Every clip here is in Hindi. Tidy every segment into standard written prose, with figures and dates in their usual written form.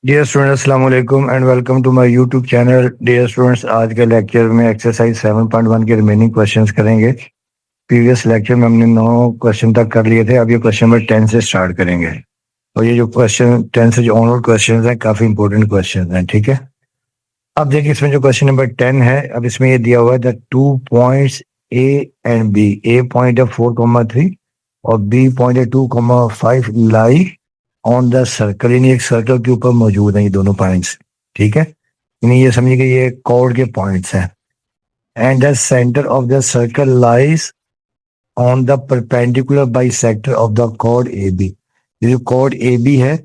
डियर स्टूडेंट्स, अस्सलाम वालेकुम and welcome to my YouTube channel. Dear students, आज के लेक्चर में एक्सरसाइज 7.1 के रिमेनिंग क्वेश्चंस करेंगे। प्रीवियस लेक्चर में हमने 9 क्वेश्चन तक कर लिए थे। अब ये क्वेश्चन नंबर 10 से स्टार्ट करेंगे। और ये जो क्वेश्चन 10 से जो ऑनवर्ड क्वेश्चन हैं, काफ़ी इंपॉर्टेंट क्वेश्चन हैं। ठीक है, अब देखिए इसमें जो क्वेश्चन नंबर 10 है, अब इसमें ये दिया हुआ है the 2 points A and B. A point है 4,3 और बी पॉइंट है 2,5 लाई ऑन द सर्कल, यानी एक सर्कल के ऊपर मौजूद है ये दोनों पॉइंट्स। ठीक है, यानी ये समझिए कि ये कॉर्ड के पॉइंट्स हैं। And the centre of the circle lies on the perpendicular bisector of the chord A B. ये जो कॉर्ड ए बी है,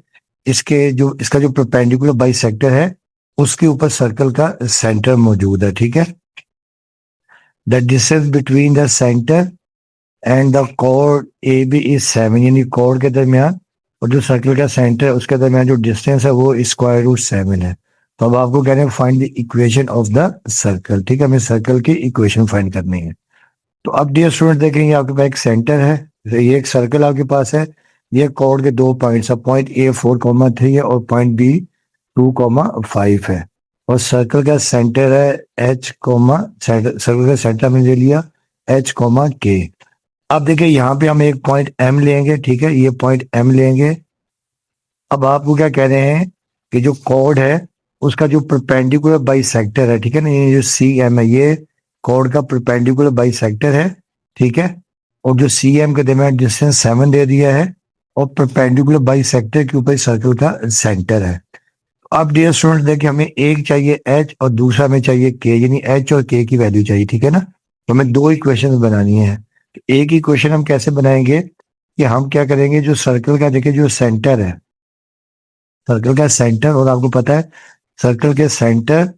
इसका जो परपेंडिकुलर बाइसेक्टर है उसके ऊपर सर्कल का सेंटर मौजूद है। ठीक है, the distance between the centre and the chord A B is 7, यानी कॉर्ड के दरमियान और जो सर्कल का सेंटर है उसके दरमियान जो डिस्टेंस है वो √7 है। तो अब आपको कह रहे हैं find the equation of the circle. ठीक है, हमें सर्कल की इक्वेशन फाइंड करनी है। तो अब डियर स्टूडेंट देखेंगे, आपके पास एक सेंटर है, ये एक सर्कल आपके पास है, ये कॉर्ड के दो पॉइंट्स है, पॉइंट ए 4,3 है और पॉइंट बी 2,5 है। और सर्कल का सेंटर है सर्कल का सेंटर हमने ले लिया H, K। अब देखिए यहाँ पे हम एक पॉइंट M लेंगे। ठीक है, ये पॉइंट M लेंगे। अब आपको क्या कह रहे हैं कि जो कॉर्ड है उसका जो परपेंडिकुलर बाइसेक्टर है, ठीक है ना, ये जो CM है ये कॉर्ड का परपेंडिकुलर बाइसेक्टर है। ठीक है, और जो CM के दरमियान डिस्टेंस 7 दे दिया है और परपेंडिकुलर बाइसेक्टर के ऊपर सर्कल का सेंटर है। अब डियर स्टूडेंट देखिए, हमें एक चाहिए H और दूसरा में चाहिए K, यानी H और K की वैल्यू चाहिए। ठीक है ना, तो हमें दो इक्वेशन बनानी है। तो एक इक्वेशन हम कैसे बनाएंगे कि हम क्या करेंगे, जो सर्कल का देखिए जो सेंटर है, सर्कल का सेंटर, और आपको पता है सर्कल के सेंटर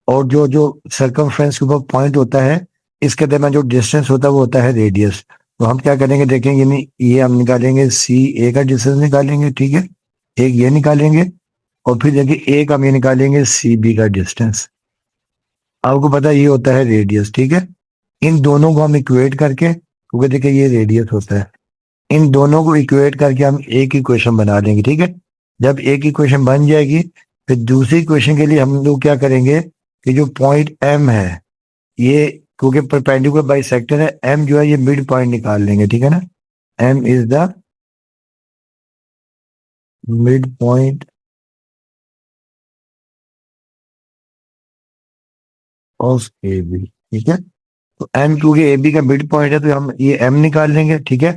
और जो जो सर्कमफ्रेंस के ऊपर पॉइंट होता है इसके दरमियान जो डिस्टेंस होता है वो होता है रेडियस। तो हम क्या करेंगे देखेंगे, यानी ये हम निकालेंगे CA का डिस्टेंस निकालेंगे। ठीक है, एक ये निकालेंगे और फिर देखिए एक हम ये निकालेंगे CB का डिस्टेंस। आपको पता है ये होता है रेडियस। ठीक है, इन दोनों को हम इक्वेट करके, क्योंकि देखिए ये रेडियस होता है, इन दोनों को इक्वेट करके हम एक इक्वेशन बना देंगे। ठीक है, जब एक इक्वेशन बन जाएगी फिर दूसरी इक्वेशन के लिए हम लोग क्या करेंगे कि जो पॉइंट M है ये, क्योंकि परपेंडिकुलर बाइसेक्टर है, M जो है ये मिड पॉइंट निकाल लेंगे। ठीक है ना, M is the midpoint of AB। ठीक है, तो M क्योंकि AB का मिड पॉइंट है तो हम ये M निकाल लेंगे। ठीक है,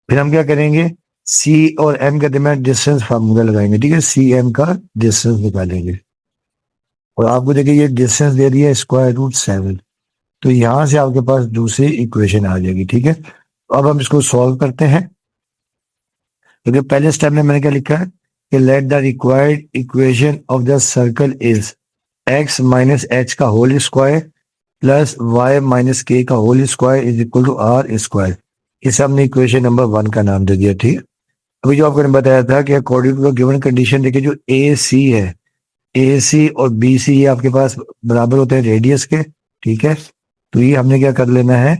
फिर हम क्या करेंगे C और M के दरमियान डिस्टेंस फार्मूला लगाएंगे। ठीक है, CM का डिस्टेंस निकालेंगे और आपको देखिए ये डिस्टेंस दे दिया √7। तो यहां से आपके पास दूसरी इक्वेशन आ जाएगी। ठीक है, तो अब हम इसको सॉल्व करते हैं। क्योंकि पहले स्टेप में मैंने क्या लिखा है कि let the required equation of the circle is x minus H का whole square plus y minus के का whole square is equal to R square. इसे हमने इक्वेशन नंबर 1 का नाम दे दिया। ठीक है, अभी जो आपको बताया था कि according to the given condition, देखिए जो AC है, AC और BC ये आपके पास बराबर होते हैं रेडियस के। ठीक है, तो ये हमने क्या कर लेना है,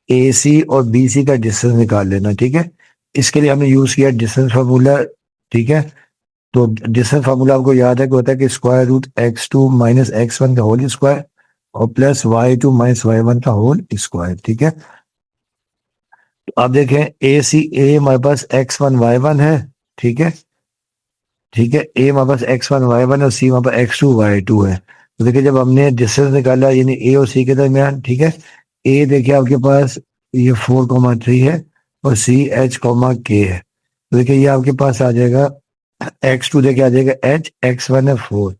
AC और BC का डिस्टेंस निकाल लेना। ठीक है, इसके लिए हमने यूज किया डिस्टेंस फार्मूला। ठीक है, तो डिस्टेंस फार्मूला आपको याद है कि होता है कि √x2 माइनस x1 का होल स्क्वायर और प्लस y2 माइनस y1 का होल स्क्वायर। ठीक है, तो आप देखें A हमारे पास x1 y1 है। ठीक है, ठीक है, A हमारे पास x1 y1 और C हमारे पास x2 y2 है। तो देखिए जब हमने डिस्टेंस निकाला यानी A और C के दरमियान, ठीक है, A देखिए आपके पास ये 4,3 है और C H, K है। तो देखिए ये आपके पास आ जाएगा x2, देखिए आ जाएगा H, x1 है 4,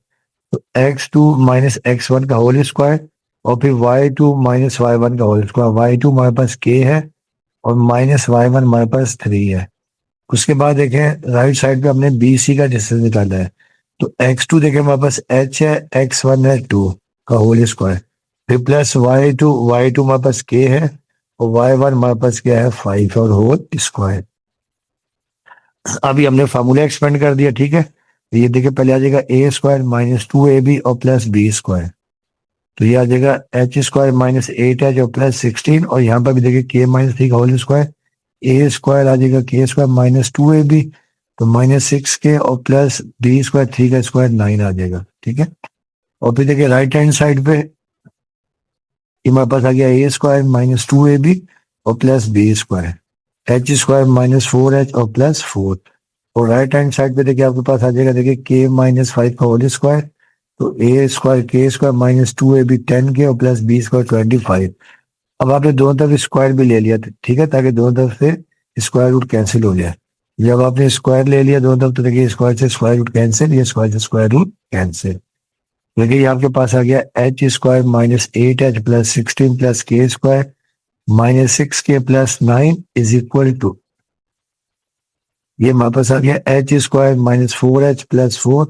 तो x2 माइनस x1 का होल स्क्वायर और फिर y2 माइनस y1 का होल स्क्वायर। y2 हमारे पास K है और माइनस y1 हमारे पास 3 है। उसके बाद देखें राइट साइड पे हमने BC का डिस्टेंस निकाला है। तो x2 देखें हमारे पास H है, x1 है 2 का होल स्क्वायर, फिर प्लस y2 हमारे पास K है और y1 हमारे पास क्या है 5 और होल स्क्वायर। अभी हमने फार्मूला एक्सपेंड कर दिया। ठीक है, तो ये देखिए पहले आ जाएगा A² माइनस 2AB और प्लस B²। तो ये आ जाएगा H² माइनस 8H और प्लस 16, और यहाँ पर भी देखिए K माइनस 3 का होल स्क्वायर, A² आ जाएगा K² माइनस 2AB तो -6 के और प्लस बी स्क्वायर 3 का स्क्वायर 9 आ जाएगा, ठीक है। और फिर देखिए राइट हैंड साइड पे हमारे पास आ गया ए स्क्वायर -2ab और plus B square H square -4h और प्लस 4। और राइट हैंड साइड पे देखिए आपके पास आ जाएगा, देखिए k -5 का होल स्क्वायर, तो ए स्क्वायर के स्क्वायर -2ab 10 के और प्लस बी स्क्वायर 25। अब आपने दोनों तरफ स्क्वायर भी ले लिया, ठीक है, ताकि दोनों तरफ से स्क्वायर रूट कैंसिल हो जाए। जब आपने स्क्वायर ले लिया दोनों तरफ, तो देखिए स्क्वायर से स्क्वायर रूट कैंसिल, ये स्क्वायर से स्क्वायर रूट कैंसिल। देखिए ये आपके पास आ गया h square -8h plus 16 plus k square -6k plus 9 is equal to, ये हमारे पास आ गया h square -4h plus 4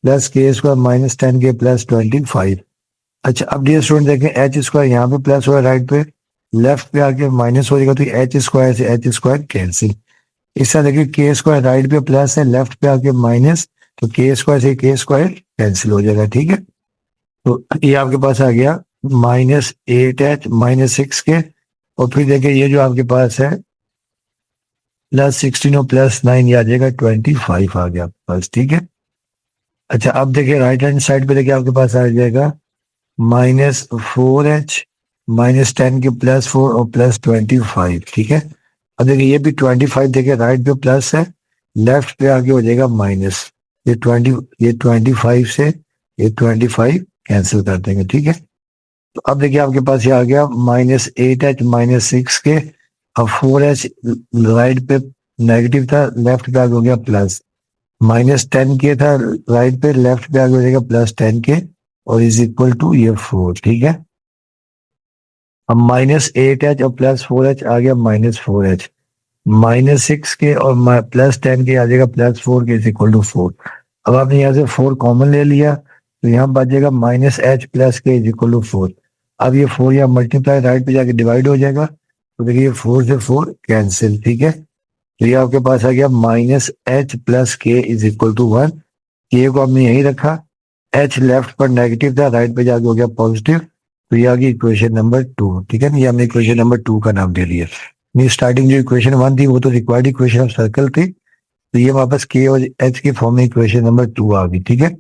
plus k square -10k plus 25। अच्छा अब डियर स्टूडेंट देखें, एच स्क्वायर यहाँ पे प्लस हो रहा है राइट पे, लेफ्ट पे आके माइनस हो जाएगा, तो एच स्क्वायर से एच स्क्वायर कैंसिल। इस तरह देखिए के स्क्वायर राइट पे प्लस है, लेफ्ट पे आके माइनस, तो के स्क्वायर से के स्क्वायर कैंसिल हो जाएगा, ठीक है। तो ये आपके पास आ गया -8h -6k, और फिर देखिए ये जो आपके पास है +16 और +9 ये आ जाएगा 25 आ गया आपके पास, ठीक है। अच्छा अब देखिए राइट हैंड साइड पे देखिए आपके पास आ जाएगा -4h -10 के +4 और +25, ठीक है। अब देखिए ये भी 25 देखिए राइट पे प्लस है, लेफ्ट पे आगे हो जाएगा माइनस, ये 25 से ये 25 कैंसिल कर देंगे, ठीक है। तो अब देखिए आपके पास ये आ गया -8h -6 के, अब 4h राइट पे नेगेटिव था, लेफ्ट पे आगे हो गया प्लस, -10 के था राइट पे, लेफ्ट पे आगे हो जाएगा +10 के, और इज इक्वल टू ये 4, ठीक है। अब -8h और +4h आ गया -4h, -6 के और +10 के आ जाएगा +4 के इज इक्वल टू 4। अब आपने यहाँ से 4 कॉमन ले लिया, तो यहाँ बचेगा -h प्लस के इज इक्वल टू 4। अब ये 4 यहाँ मल्टीप्लाई राइट पे जाके डिवाइड हो जाएगा, तो देखिए 4 से 4 कैंसिल, ठीक है। तो ये आपके पास आ गया -h प्लस के इज इक्वल टू 1। के को हमने यही रखा, h लेफ्ट पर नेगेटिव था, राइट पे जाके हो गया पॉजिटिव, तो ये आ गई इक्वेशन नंबर 2, ठीक है ना। ये हमने इक्वेशन नंबर 2 का नाम दे दिया। नहीं स्टार्टिंग जो इक्वेशन 1 थी वो तो रिक्वायर्ड इक्वेशन ऑफ सर्कल थी, तो ये वापस के और एच के फॉर्म में इक्वेशन नंबर 2 आ गई, ठीक है।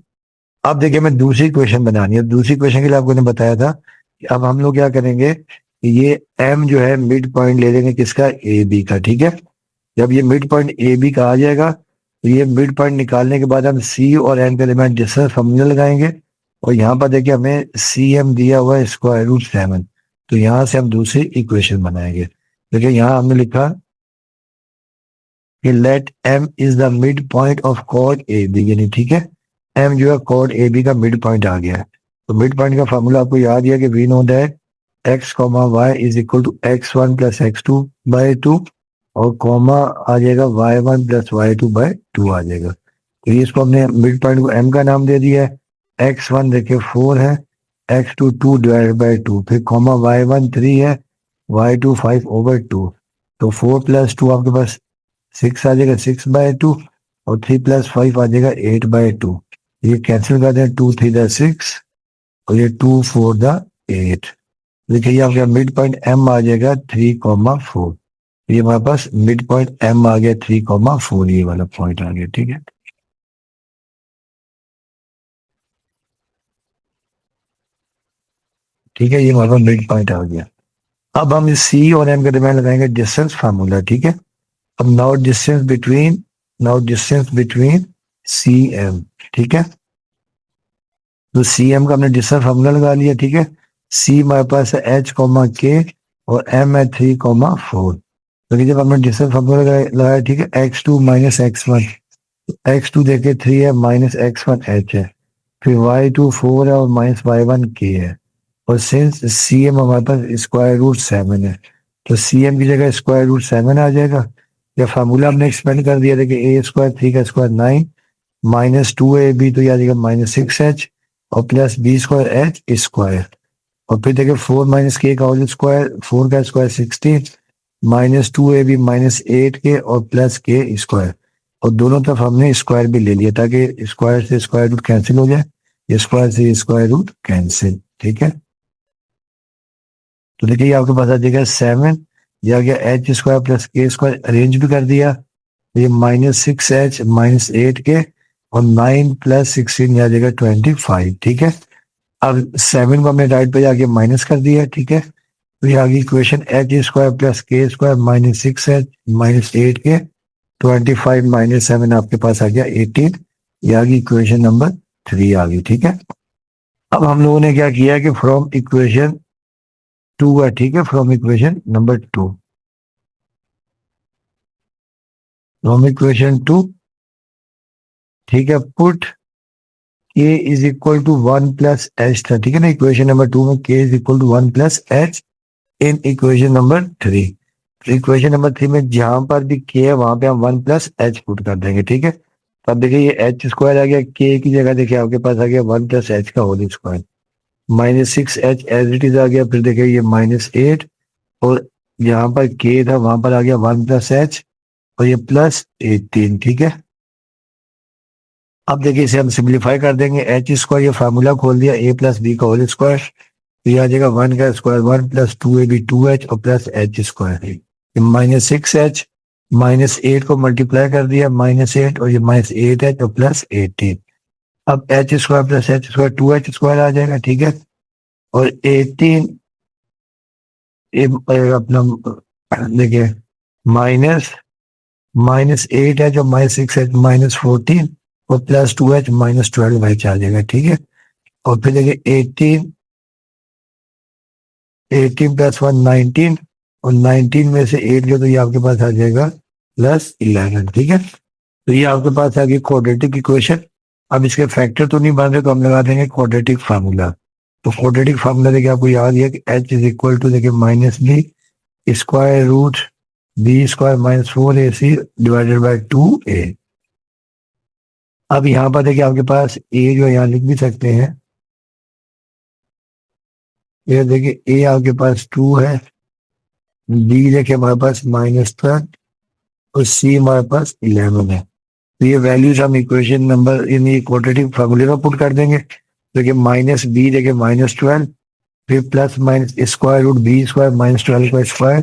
अब देखिए मैं दूसरी इक्वेशन बनानी है, दूसरी इक्वेशन के लिए आपको ने बताया था कि अब हम लोग क्या करेंगे, ये m जो है मिड पॉइंट ले लेंगे किसका, ए बी का, ठीक है। जब ये मिड पॉइंट ए बी का आ जाएगा, तो ये मिड पॉइंट निकालने के बाद हम सी और एन के दरमियान डिस्टेंस फॉर्मूला लगाएंगे, और यहाँ पर देखिए हमें सी एम दिया हुआ है √7, तो यहाँ से हम दूसरी इक्वेशन बनाएंगे। देखिए यहाँ हमने लिखा कि let m is the midpoint of chord A B, यानी ठीक है m जो है कॉर्ड ए बी का मिड पॉइंट आ गया है। तो मिड पॉइंट का फॉर्मूला आपको याद है कि we know that x, y is equal to x1 plus x2/2, और कॉमा आ जाएगा y1 प्लस y2/2 आ जाएगा। तो ये इसको हमने मिड पॉइंट को m का नाम दे दिया है। x1 देखिए 4 है, x2 2/2, फिर कॉमा y1 3 है, y2 5/2, तो 4 + 2 आपके पास 6 आ जाएगा 6/2, और 3 + 5 आ जाएगा 8/2। ये कैंसिल कर दें, 2 3 × 6 और ये 2 4 × 8। देखिए ये आपका मिड पॉइंट m आ जाएगा 3,4। ये हमारे पास मिड पॉइंट m आ गया 3,4, ये वाला पॉइंट आ गया, ठीक है। ठीक है, ये हमारे पास मिड पॉइंट आ गया। अब हम इस c और m के दरमियान लगाएंगे डिस्टेंस फार्मूला, ठीक है। अब now distance between C M, ठीक है। तो सी एम का हमने डिस्टेंस फार्मूला लगा लिया, ठीक है। सी हमारे पास है h, k, और m है 3,4। तो जब हमने डिस्टेंस फार्मूला लगाया, ठीक है, x2 - x1, x2 देखे 3 है, -x1 h है, फिर y2 4 है और -y1 k है, और सिंस सी एम हमारे पास √7 है, तो सी एम की जगह √7 आ जाएगा। या फार्मूला हमने एक्सपेंड कर दिया, देखिए a² 3 का स्क्वायर 9 -2ab, तो याद -6h, और प्लस b² h स्क्वायर, और फिर देखिए 4 - k का होल स्क्वायर, 4 का स्क्वायर 16, -2ab -8k और प्लस k स्क्वायर, और दोनों तरफ हमने स्क्वायर भी ले लिया ताकि स्क्वायर से स्क्वायर रूट कैंसिल हो जाए, स्क्वायर से स्क्वायर रूट कैंसिल, ठीक है। तो देखिए आपके पास आ जाएगा 7, या गया h² + k² अरेंज भी कर दिया, ये -6h -8 के और 9 + 16 आ जाएगा 25, ठीक है। अब 7 को हमने राइट पे जाके माइनस कर दिया, ठीक है। तो ये आ गई इक्वेशन h² + k² -6h -8 के 25 -7 आपके पास आ गया 18। ये आ गई इक्वेशन नंबर 3 आ गई, ठीक है। अब हम लोगों ने क्या किया कि फ्रॉम इक्वेशन 2 है, ठीक है, from equation number 2, from equation 2, ठीक है, पुट k = 1 + h था, ठीक है ना। इक्वेशन नंबर 2 में k = 1 + h in equation number 3। Equation number 3 में जहां पर भी k है वहां पे हम 1 + h पुट कर देंगे, ठीक है। तो अब देखिए ये h² आ गया, k की जगह देखिए आपके पास आ गया 1 + h का whole square, -6h as it is आ गया। फिर देखिए ये -8 और यहाँ पर k था वहां पर आ गया 1 + h और ये +18, ठीक है। अब देखिए इसे हम सिंप्लीफाई कर देंगे, h², ये फार्मूला खोल दिया, a + b का होल स्क्वायर, तो ये आ जाएगा 1 का स्क्वायर 1 + 2ab 2h और +h², -6h -8 को मल्टीप्लाई कर दिया, -8 और ये -8h और +18। अब h² + h² 2h² आ जाएगा, ठीक है। और 18 अपना देखिए माइनस -8h और -6h -14 और +2h -12h आ जाएगा, ठीक है। और फिर देखिए 18 + 1 19 और 19 में से 8 जो, तो ये आपके पास आ जाएगा +11, ठीक है। तो ये आपके पास आ गई क्वाड्रेटिक इक्वेशन। अब इसके फैक्टर तो नहीं बन रहे तो हम लगा देंगे क्वाड्रेटिक फार्मूला। तो क्वाड्रेटिक फार्मूला देखिए आपको याद है कि h = देखिए -b² -b² -4ac /2a। अब यहाँ पर देखिए आपके पास a जो यहाँ लिख भी सकते हैं, ये देखिए a आपके पास 2 है, b देखिए हमारे पास -12 और c हमारे पास 11 है। तो ये वैल्यूज हम इक्वेशन नंबर इन क्वाड्रेटिक फार्मूले में पुट कर देंगे। देखिए -b देखिए -12, फिर +-√b² -12 का स्क्वायर,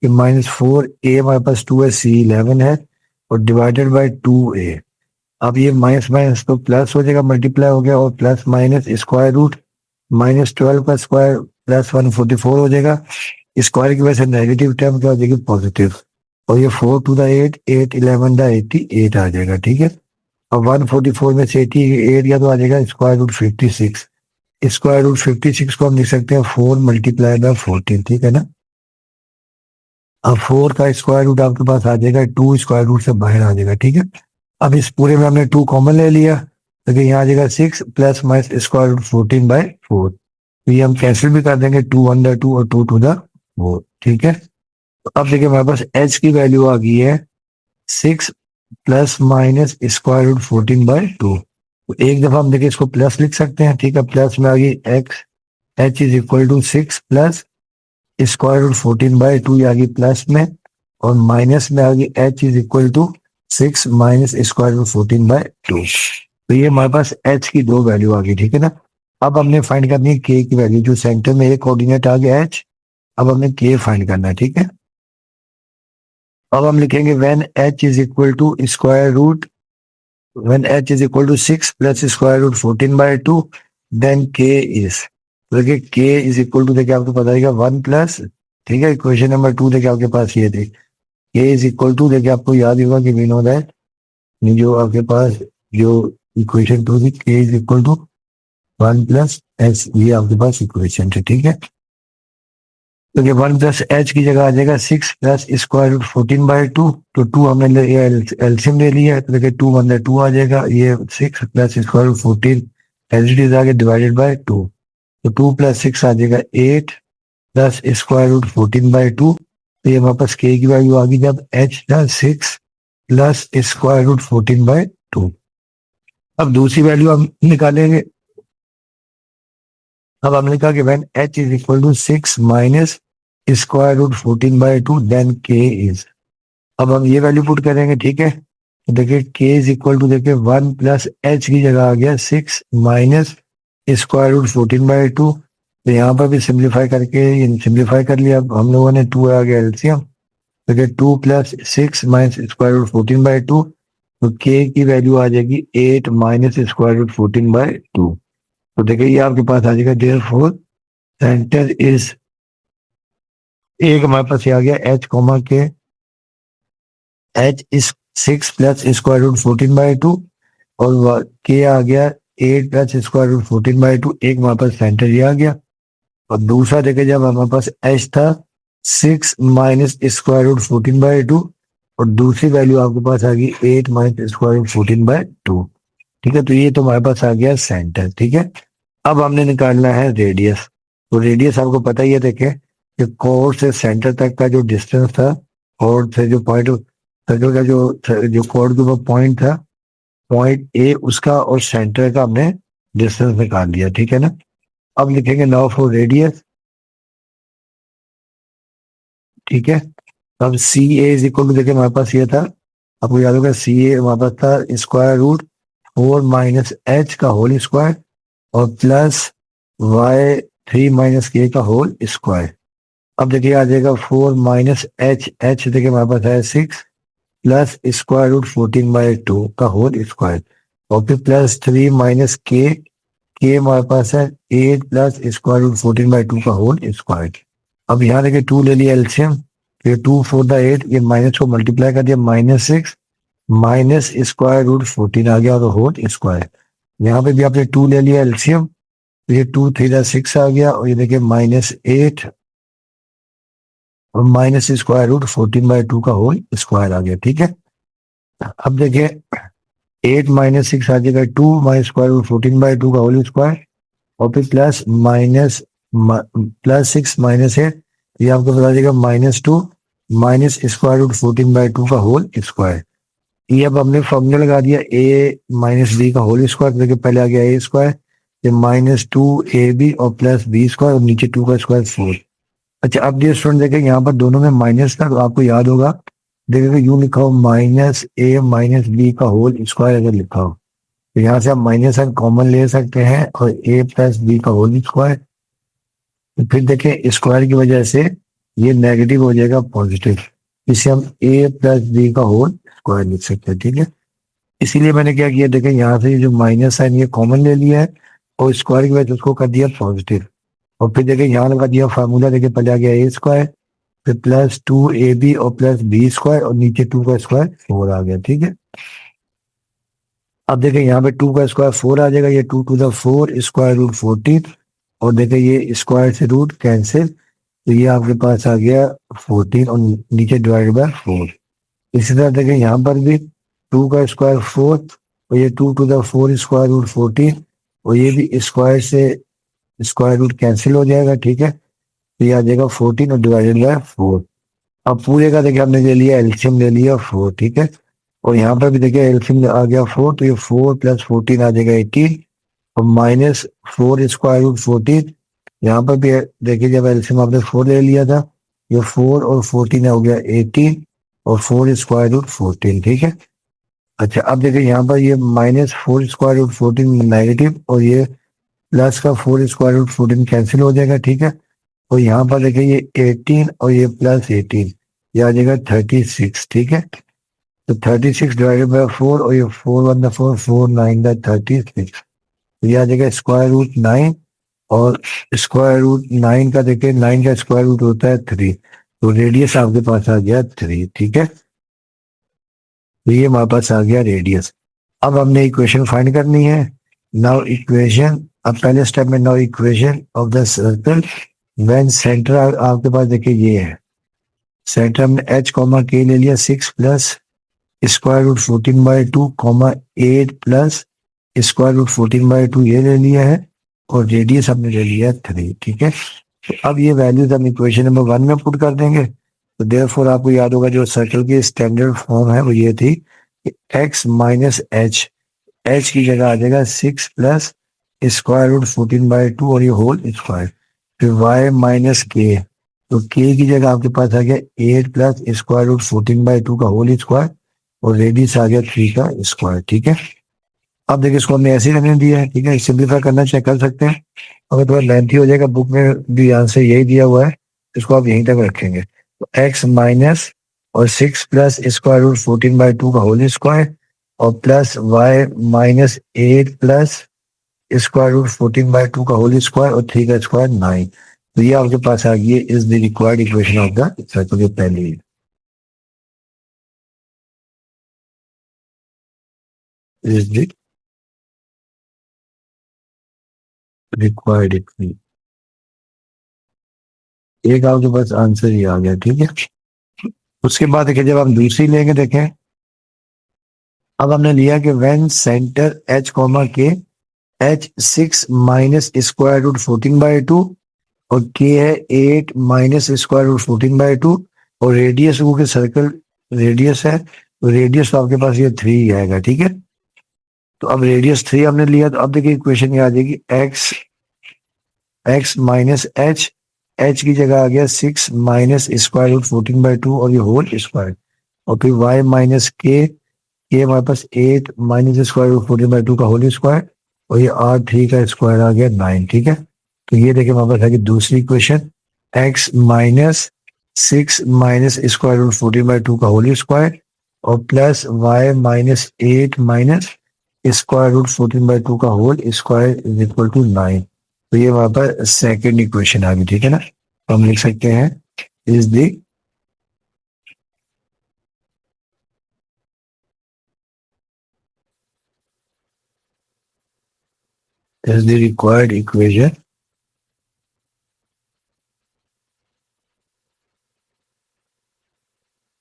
फिर -4a हमारे पास 2 है, c 11 है और /2a। अब ये माइनस माइनस तो प्लस हो जाएगा, मल्टीप्लाई हो गया, और +-√√, -12 का स्क्वायर +144 हो जाएगा। स्क्वायर की वजह से नेगेटिव टर्म क्या हो जाएगी, पॉजिटिव। और ये 4 × 8 8 11 88 आ जाएगा, ठीक है। और 144 में से 88 या तो आ जाएगा √56। √56 को हम लिख सकते हैं 4 × 14, ठीक है ना। अब 4 का स्क्वायर रूट आपके पास आ जाएगा 2 स्क्वायर रूट से बाहर आ जाएगा, ठीक है। अब इस पूरे में हमने 2 कॉमन ले लिया, तो यहाँ आ जाएगा 6 ± √14/4। तो ये हम कैंसिल भी कर देंगे, 2 × 2 और 2 × 4, ठीक है। तो अब देखिए हमारे पास h की वैल्यू आ गई है 6 ± √14/2। तो एक दफा हम देखिए इसको प्लस लिख सकते हैं, ठीक है। प्लस में आ गई h = 6 + √14/2 आ गई प्लस में, और माइनस में आ गई h = 6 - √14/2। तो ये हमारे पास h की 2 वैल्यू आ गई, ठीक है ना। अब हमने फाइंड करनी है k की वैल्यू, जो सेंटर में एक कोऑर्डिनेट आ गया h। अब हमने k फाइंड करना है, ठीक है। अब हम लिखेंगे when h = square root, when h = 6 + √14/2 then k is, तो देखिए k = देखिए आपको पता है 1 प्लस, ठीक है। इक्वेशन नंबर 2 देखिए आपके पास ये थी, k = देखिए आपको याद होगा कि वी नो दैट, जो आपके पास जो इक्वेशन 2 थी, k = 1 + h, ये आपके पास इक्वेशन थी, ठीक है। तो ये 1 + h की जगह आ जाएगा 6 + √14/2। तो 2 हमने एलसीएम ले लिया है, तो देखिए 2 × 2 आ जाएगा, ये 6 + √14 एज इट इज आ गया /2। तो 2 + 6 आ जाएगा 8 + √14/2। तो ये हमारे पास k की वैल्यू आ गई जब h था 6 + √14/2। अब दूसरी वैल्यू हम निकालेंगे। अब हमने कहा कि when h = 6 - √14/2 then k is. अब हम ये वैल्यू पुट करेंगे, ठीक है। तो देखिए k = देखिए 1 + h की जगह आ गया 6 - √14/2। तो यहाँ पर भी सिंप्लीफाई करके सिंप्लीफाई कर लिया हम लोगों ने, 2 आ गया एलसीएम। तो 2 प्लस 6 माइनस स्क्वायर रूट 14/2, तो k की वैल्यू आ जाएगी 8 माइनस स्क्वायर रूट 14/2। तो देखिए ये आपके पास आ जाएगा, देयरफॉर सेंटर इज, एक हमारे पास ये आ गया h comma K, h is 6 plus square root 14/2 और k आ गया 8 प्लस स्क्वायर रूट 14/2, एक हमारे पास सेंटर ये आ गया। और दूसरा देखिए जब हमारे पास h था 6 माइनस स्क्वायर रूट 14/2 और दूसरी वैल्यू आपके पास आ गई 8 माइनस स्क्वायर रूट 14/2। ठीक है, तो ये तो हमारे पास आ गया सेंटर। ठीक है, अब हमने निकालना है रेडियस। तो रेडियस आपको पता ही है, देखें कि कोर से सेंटर तक का जो डिस्टेंस था, कोर से जो पॉइंट सर्कल का जो कोर के ऊपर पॉइंट था, पॉइंट ए उसका और सेंटर का हमने डिस्टेंस निकाल लिया। ठीक है ना, अब लिखेंगे नाउ फॉर रेडियस। ठीक है, अब सी ए इज इक्वल टू, देखिए हमारे पास ये था, आपको याद होगा सी ए हमारे पास था स्क्वायर रूट 4 माइनस एच का होल स्क्वायर और प्लस वाई 3 माइनस के का होल स्क्वायर। अब देखिए आ जाएगा 4 माइनस एच, एच देखिए हमारे पास है 6 प्लस स्क्वायर रूट 14/2 का होल स्क्वायर और फिर प्लस 3 माइनस के हमारे पास है 8 प्लस स्क्वायर रूट 14/2 का होल स्क्वायर। अब यहाँ देखिए 2 ले लिया एलसीएम, ये 2 4 द 8, ये माइनस को मल्टीप्लाई कर दिया, -6 माइनस स्क्वायर रूट 14 आ गया और होल स्क्वायर। यहाँ पे भी आपने 2 ले लिया एलसीएम, तो ये 2 3 द 6 आ गया और ये देखिए -8 और माइनस स्क्वायर रूट 14/2 का होल स्क्वायर आ गया। ठीक है, अब देखिए 8 माइनस 6 आ जाएगा 2 माइनस स्क्वायर रूट 14/2 का होल स्क्वायर और फिर प्लस 6 माइनस 8, ये आपको बता देगा -2 माइनस स्क्वायर रूट 14/2 का होल स्क्वायर। ये अब हमने फॉर्मूला लगा दिया a माइनस बी का होल स्क्वायर, देखिए पहले आ गया a स्क्वायर, ये -2ab और प्लस बी स्क्वायर और नीचे 2 का स्क्वायर 4। अच्छा, अब ये स्टूडेंट देखें यहाँ पर दोनों में माइनस था, तो आपको याद होगा देखिए यूं लिखा हो -a माइनस बी का होल स्क्वायर अगर लिखा हो, तो यहाँ से आप माइनस साइन कॉमन ले सकते हैं और a प्लस बी का होल स्क्वायर, फिर देखें स्क्वायर की वजह से ये नेगेटिव हो जाएगा पॉजिटिव, इसे हम a प्लस बी का होल स्क्वायर लिख सकते हैं। ठीक है, इसीलिए मैंने क्या किया, देखें यहाँ से ये जो माइनस साइन ये कॉमन ले लिया है और स्क्वायर की वजह से उसको कर दिया पॉजिटिव और फिर देखें यहाँ लगा दिया फार्मूला, देखिए पहले आ गया a स्क्वायर फिर प्लस 2ab और प्लस बी स्क्वायर और नीचे 2 का स्क्वायर 4 आ गया। ठीक है, अब देखें यहाँ पे 2 का स्क्वायर 4 आ जाएगा, ये 2 टू द 4 स्क्वायर रूट 14 और देखें ये स्क्वायर से रूट कैंसिल, तो ये आपके पास आ गया 14 और नीचे डिवाइडेड बाय 4। इसी तरह देखें यहाँ पर भी 2 का स्क्वायर 4 और ये 2 टू द 4 स्क्वायर रूट 14 और ये भी स्क्वायर से स्क्वायर रूट कैंसिल हो जाएगा। ठीक है, तो ये आ जाएगा 14 और डिवाइडेड बाय 4। अब पूरे का देखिए हमने ले लिया एलसीएम ले लिया 4। ठीक है, और यहाँ पर भी देखिए एलसीएम आ गया 4, तो ये 4 प्लस 14 आ जाएगा 18 और माइनस 4 स्क्वायर रूट 14, यहाँ पर भी देखिए जब एलसीएम आपने 4 ले लिया था, ये 4 और 14 हो गया 18 और 4 स्क्वायर रूट 14। ठीक है, अच्छा अब देखिए यहाँ पर ये -4 स्क्वायर रूट 14 नेगेटिव और ये प्लस का 4 स्क्वायर रूट 14 कैंसिल हो जाएगा। ठीक है, और यहाँ पर देखिए ये 18 और ये प्लस 18, ये आ जाएगा 36। ठीक है, तो 36 डिवाइडेड बाय 4 और ये 4 1 4 4 9 36, तो ये आ जाएगा स्क्वायर रूट 9 और स्क्वायर रूट 9 का देखिए 9 का स्क्वायर रूट होता है 3, तो रेडियस आपके पास आ गया 3। ठीक है, तो ये हमारे पास आ गया रेडियस। अब हमने इक्वेशन फाइंड करनी है। नाउ इक्वेशन, अब पहले स्टेप में now equation of the circle when centre आपके पास देखिए ये है, सेंटर हमने h कॉमा के ले लिया 6 plus square root 14/2 comma 8 plus square root 14/2 ये ले लिया है और रेडियस हमने ले लिया 3। ठीक है, तो अब ये वैल्यूज हम इक्वेशन नंबर 1 में पुट कर देंगे। तो देयरफॉर आपको याद होगा जो सर्कल की स्टैंडर्ड फॉर्म है वो ये थी कि x माइनस एच, एच की जगह आ जाएगा 6 प्लस स्क्वायर रूट 14/2 और ये होल स्क्वायर, फिर y माइनस के, तो k की जगह आपके पास आ गया 8 प्लस स्क्वायर रूट 14/2 का होल स्क्वायर और रेडियस आ गया 3 का स्क्वायर। ठीक है, अब देखिए इसको हमने ऐसे ही रहने दिया है। ठीक है, सिंप्लीफाई करना चेक कर सकते हैं, अगर थोड़ा लेंथी हो जाएगा, बुक में भी आंसर यही दिया हुआ है, इसको आप यहीं तक रखेंगे। तो x माइनस और 6 प्लस स्क्वायर रूट 14/2 का होल स्क्वायर और plus y minus 8 plus square root 14/2 का होल स्क्वायर और 3 का स्क्वायर 9। तो ये आपके पास आ गई is the required equation of the circle. पहली इज द रिक्वायर्ड इक्वेशन। एक आपके पास आंसर ही आ गया, ठीक है। उसके बाद देखिए जब हम दूसरी लेंगे, देखें अब हमने लिया कि when centre h comma K h 6 minus square root 14/2 और k है 8 माइनस स्क्वायर रूट 14/2 और रेडियस क्योंकि सर्कल रेडियस है तो रेडियस तो आपके पास ये 3 ही आएगा, ठीक है। तो अब रेडियस 3 हमने लिया तो अब देखिए इक्वेशन ये आ जाएगी x माइनस h की जगह आ गया 6 माइनस स्क्वायर रूट 14/2 और ये होल स्क्वायर और फिर y माइनस के हमारे पास 8 माइनस स्क्वायर रूट 14/2 का होल स्क्वायर और ये r3 का स्क्वायर आ गया 9, ठीक है। तो ये देखिए हमारे पास है कि दूसरी equation x minus 6 minus square root 14/2 का होल स्क्वायर और plus y minus 8 minus square root 14/2 का whole square is equal to 9। तो ये हमारे पास सेकेंड इक्वेशन आ गई, ठीक है ना। तो हम लिख सकते हैं is the required equation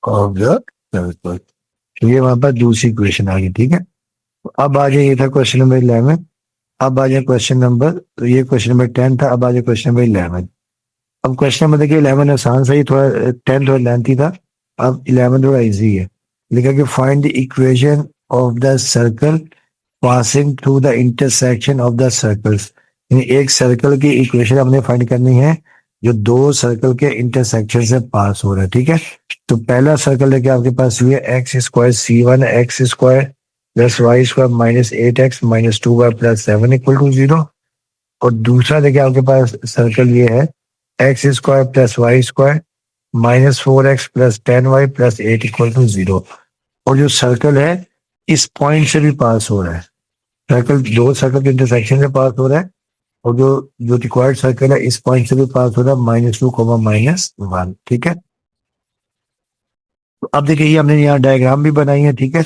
of the circle. तो ये हमारे पास दूसरी इक्वेशन आ गई, ठीक है। तो अब आ जाए, ये था क्वेश्चन नंबर 11। अब आ जाए क्वेश्चन नंबर, तो ये क्वेश्चन नंबर 10 था। अब आ जाए क्वेश्चन नंबर 11। अब क्वेश्चन नंबर देखिए 11 आसान सा ही, थोड़ा 10 थोड़ा लेंथी था। अब 11 थोड़ा इजी है। लिखा कि find the equation of the circle passing through the intersection of the circles. यानी एक सर्कल की इक्वेशन हमने फाइंड करनी है जो दो सर्कल के इंटरसेक्शन से पास हो रहा है, ठीक है। तो पहला सर्कल लेके आपके पास ये x square C1 x square plus y square minus 8x minus 2y plus 7 equal to 0। और दूसरा देखिए आपके पास सर्कल ये है x square plus y square minus 4x plus 10y plus 8 equal to 0। और जो सर्कल है इस पॉइंट से भी पास हो रहा है। सर्कल दो सर्कल के इंटरसेक्शन से पास हो रहा है और जो जो रिक्वायर्ड सर्कल है इस पॉइंट से भी पास हो रहा है -2 -1, ठीक है। तो अब देखिए ये हमने यहाँ डायग्राम भी बनाई है, ठीक है।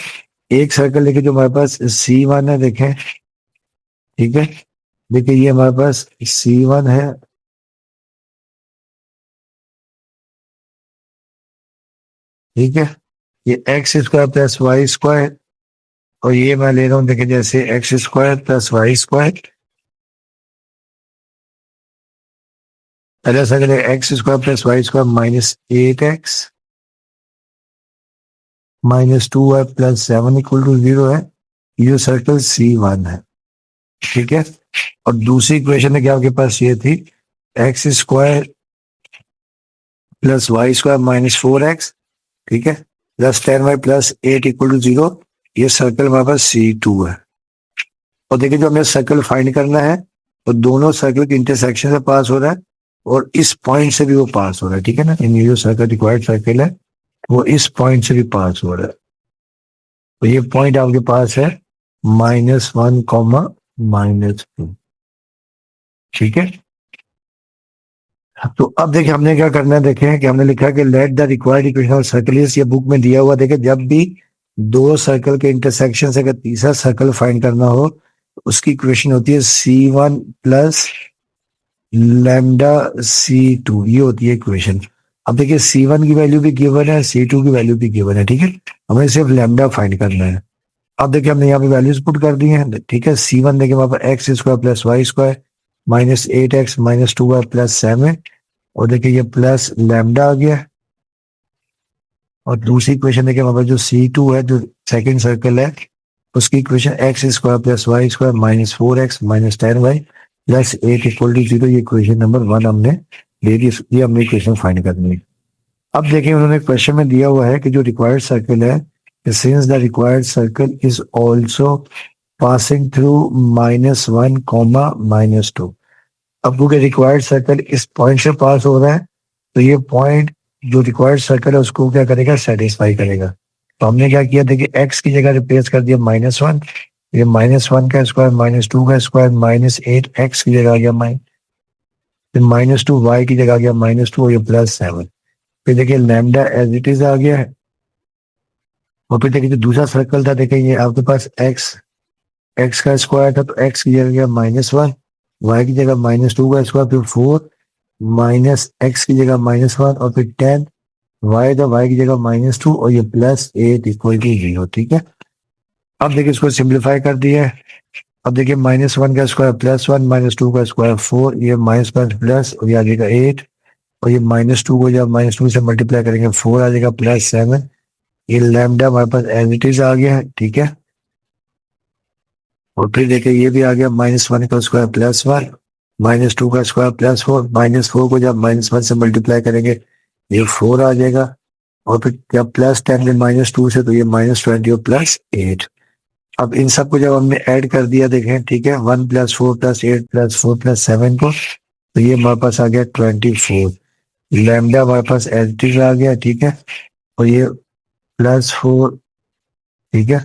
एक सर्कल लेके जो हमारे पास C1 है, देखें, ठीक है। देखिए ये हमारे पास C1 है, ठीक है। ये x square plus y square और ये मैं ले रहा हूँ देखिए जैसे x square plus y square. पहला सर्कल है x square plus y square -8x -2y plus 7 equal to 0 है। ये सर्कल C1 है, ठीक है। और दूसरी इक्वेशन है कि आपके पास ये थी x square plus y square -4x, ठीक है, plus 10y plus 8 equal to 0। ये सर्कल हमारे पास C2 है। और देखिए जो हमें सर्कल फाइंड करना है वो दोनों सर्कल के इंटरसेक्शन से पास हो रहा है और इस पॉइंट से भी वो पास हो रहा है, ठीक है ना। इन ये जो सर्कल रिक्वायर्ड सर्कल है वो इस पॉइंट से भी पास हो रहा है। तो ये पॉइंट आपके पास है -1 -2, ठीक है। तो अब देखिए हमने क्या करना है, देखें कि हमने लिखा कि let the required equation of circle is, ये बुक में दिया हुआ। देखें जब भी दो सर्कल के इंटरसेक्शन से अगर तीसरा सर्कल फाइंड करना हो तो उसकी इक्वेशन होती है C1 प्लस लैम्डा C2, ये होती है इक्वेशन। अब देखिए C1 की वैल्यू भी गिवन है, C2 की वैल्यू भी गिवन है, ठीक है। हमें सिर्फ लैम्डा फाइंड करना है। अब देखिए हमने यहाँ पे वैल्यूज पुट कर दी हैं, ठीक है। C1 देखिए वहां पर x square plus y square -8x -2y plus 7 और देखिए ये प्लस लैम्डा आ गया। और दूसरी इक्वेशन देखिए वहां पर जो C2 है जो सेकंड सर्कल है उसकी equation x square plus y square -4x -10y plus 8 equal to 0। ये इक्वेशन नंबर 1 हमने ले ली, ये हमने इक्वेशन फाइंड करनी है। अब देखिए उन्होंने क्वेश्चन में दिया हुआ है कि जो रिक्वायर्ड सर्कल है, since the required circle is also passing through -1 -2। अब क्योंकि रिक्वायर्ड सर्कल इस पॉइंट से पास हो रहा है तो ये पॉइंट जो रिक्वायर्ड सर्कल है उसको क्या करेगा, सेटिस्फाई करेगा। तो हमने क्या किया, देखिए एक्स की जगह रिप्लेस कर दिया -1, ये -1 का स्क्वायर, -2 का स्क्वायर, -8 एक्स की जगह आ गया फिर -2 वाई की जगह आ गया -2 और ये +7। फिर देखिए लैम्डा एज इट इज आ गया है। और फिर देखिए जो दूसरा सर्कल था, देखिए ये आपके पास एक्स एक्स का स्क्वायर था, तो एक्स की जगह गया -1, वाई की जगह -2 का स्क्वायर, फिर 4, -x की जगह -1 और फिर 10, वाई था, वाई की जगह -2 और ये +8 इक्वल टू 0। ठीक है, अब देखिए इसको सिंप्लीफाई कर दिया है। अब देखिए -1 का स्क्वायर +1, -2 का स्क्वायर 4, ये माइनस प्लस और ये आ जाएगा 8, और ये -2 को जब -2 से मल्टीप्लाई करेंगे 4 आ जाएगा +7। ये लैम्डा हमारे पास एज इट इज आ गया है। ठीक है, और फिर देखिए ये भी आ गया -1 का स्क्वायर +1, -2 का स्क्वायर +4, -4 को जब -1 से मल्टीप्लाई करेंगे ये 4 आ जाएगा, और फिर जब +10 में -2 से तो ये -20 और +8। अब इन सबको जब हमने ऐड कर दिया देखें, ठीक है, 1 + 4 + 8 + 4 + 7 को, तो ये हमारे पास आ गया 24। लैम्डा हमारे पास एज इट इज आ गया। ठीक है, और ये +4। ठीक है,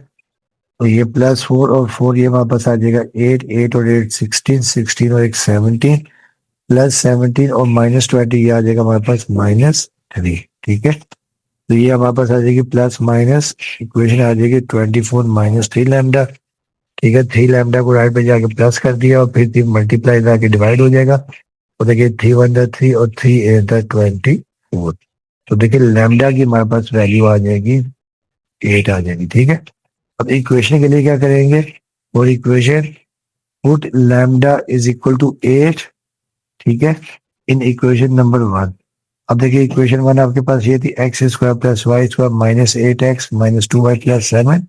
तो ये +4 और 4 ये हमारे पास आ जाएगा 8, 8 और 8 16, 16 और एक 17, +17 और -20 ये आ जाएगा हमारे पास -3। ठीक है, तो ये हमारे पास आ जाएगी प्लस माइनस इक्वेशन आ जाएगी 24 -3 लैम्डा। ठीक है, 3 लैम्डा को राइट पे जाके प्लस कर दिया और फिर 3 मल्टीप्लाई जाके डिवाइड हो जाएगा। तो देखिए 3 1 3 और 3 8 24। तो देखिए लैम्डा की हमारे पास वैल्यू आ जाएगी 8 आ जाएगी। ठीक है, अब इक्वेशन के लिए क्या करेंगे, और equation put lambda is equal to 8। ठीक है, इन इक्वेशन नंबर 1। अब देखिए इक्वेशन 1 आपके पास ये थी x² + y² -8x -2y + 7।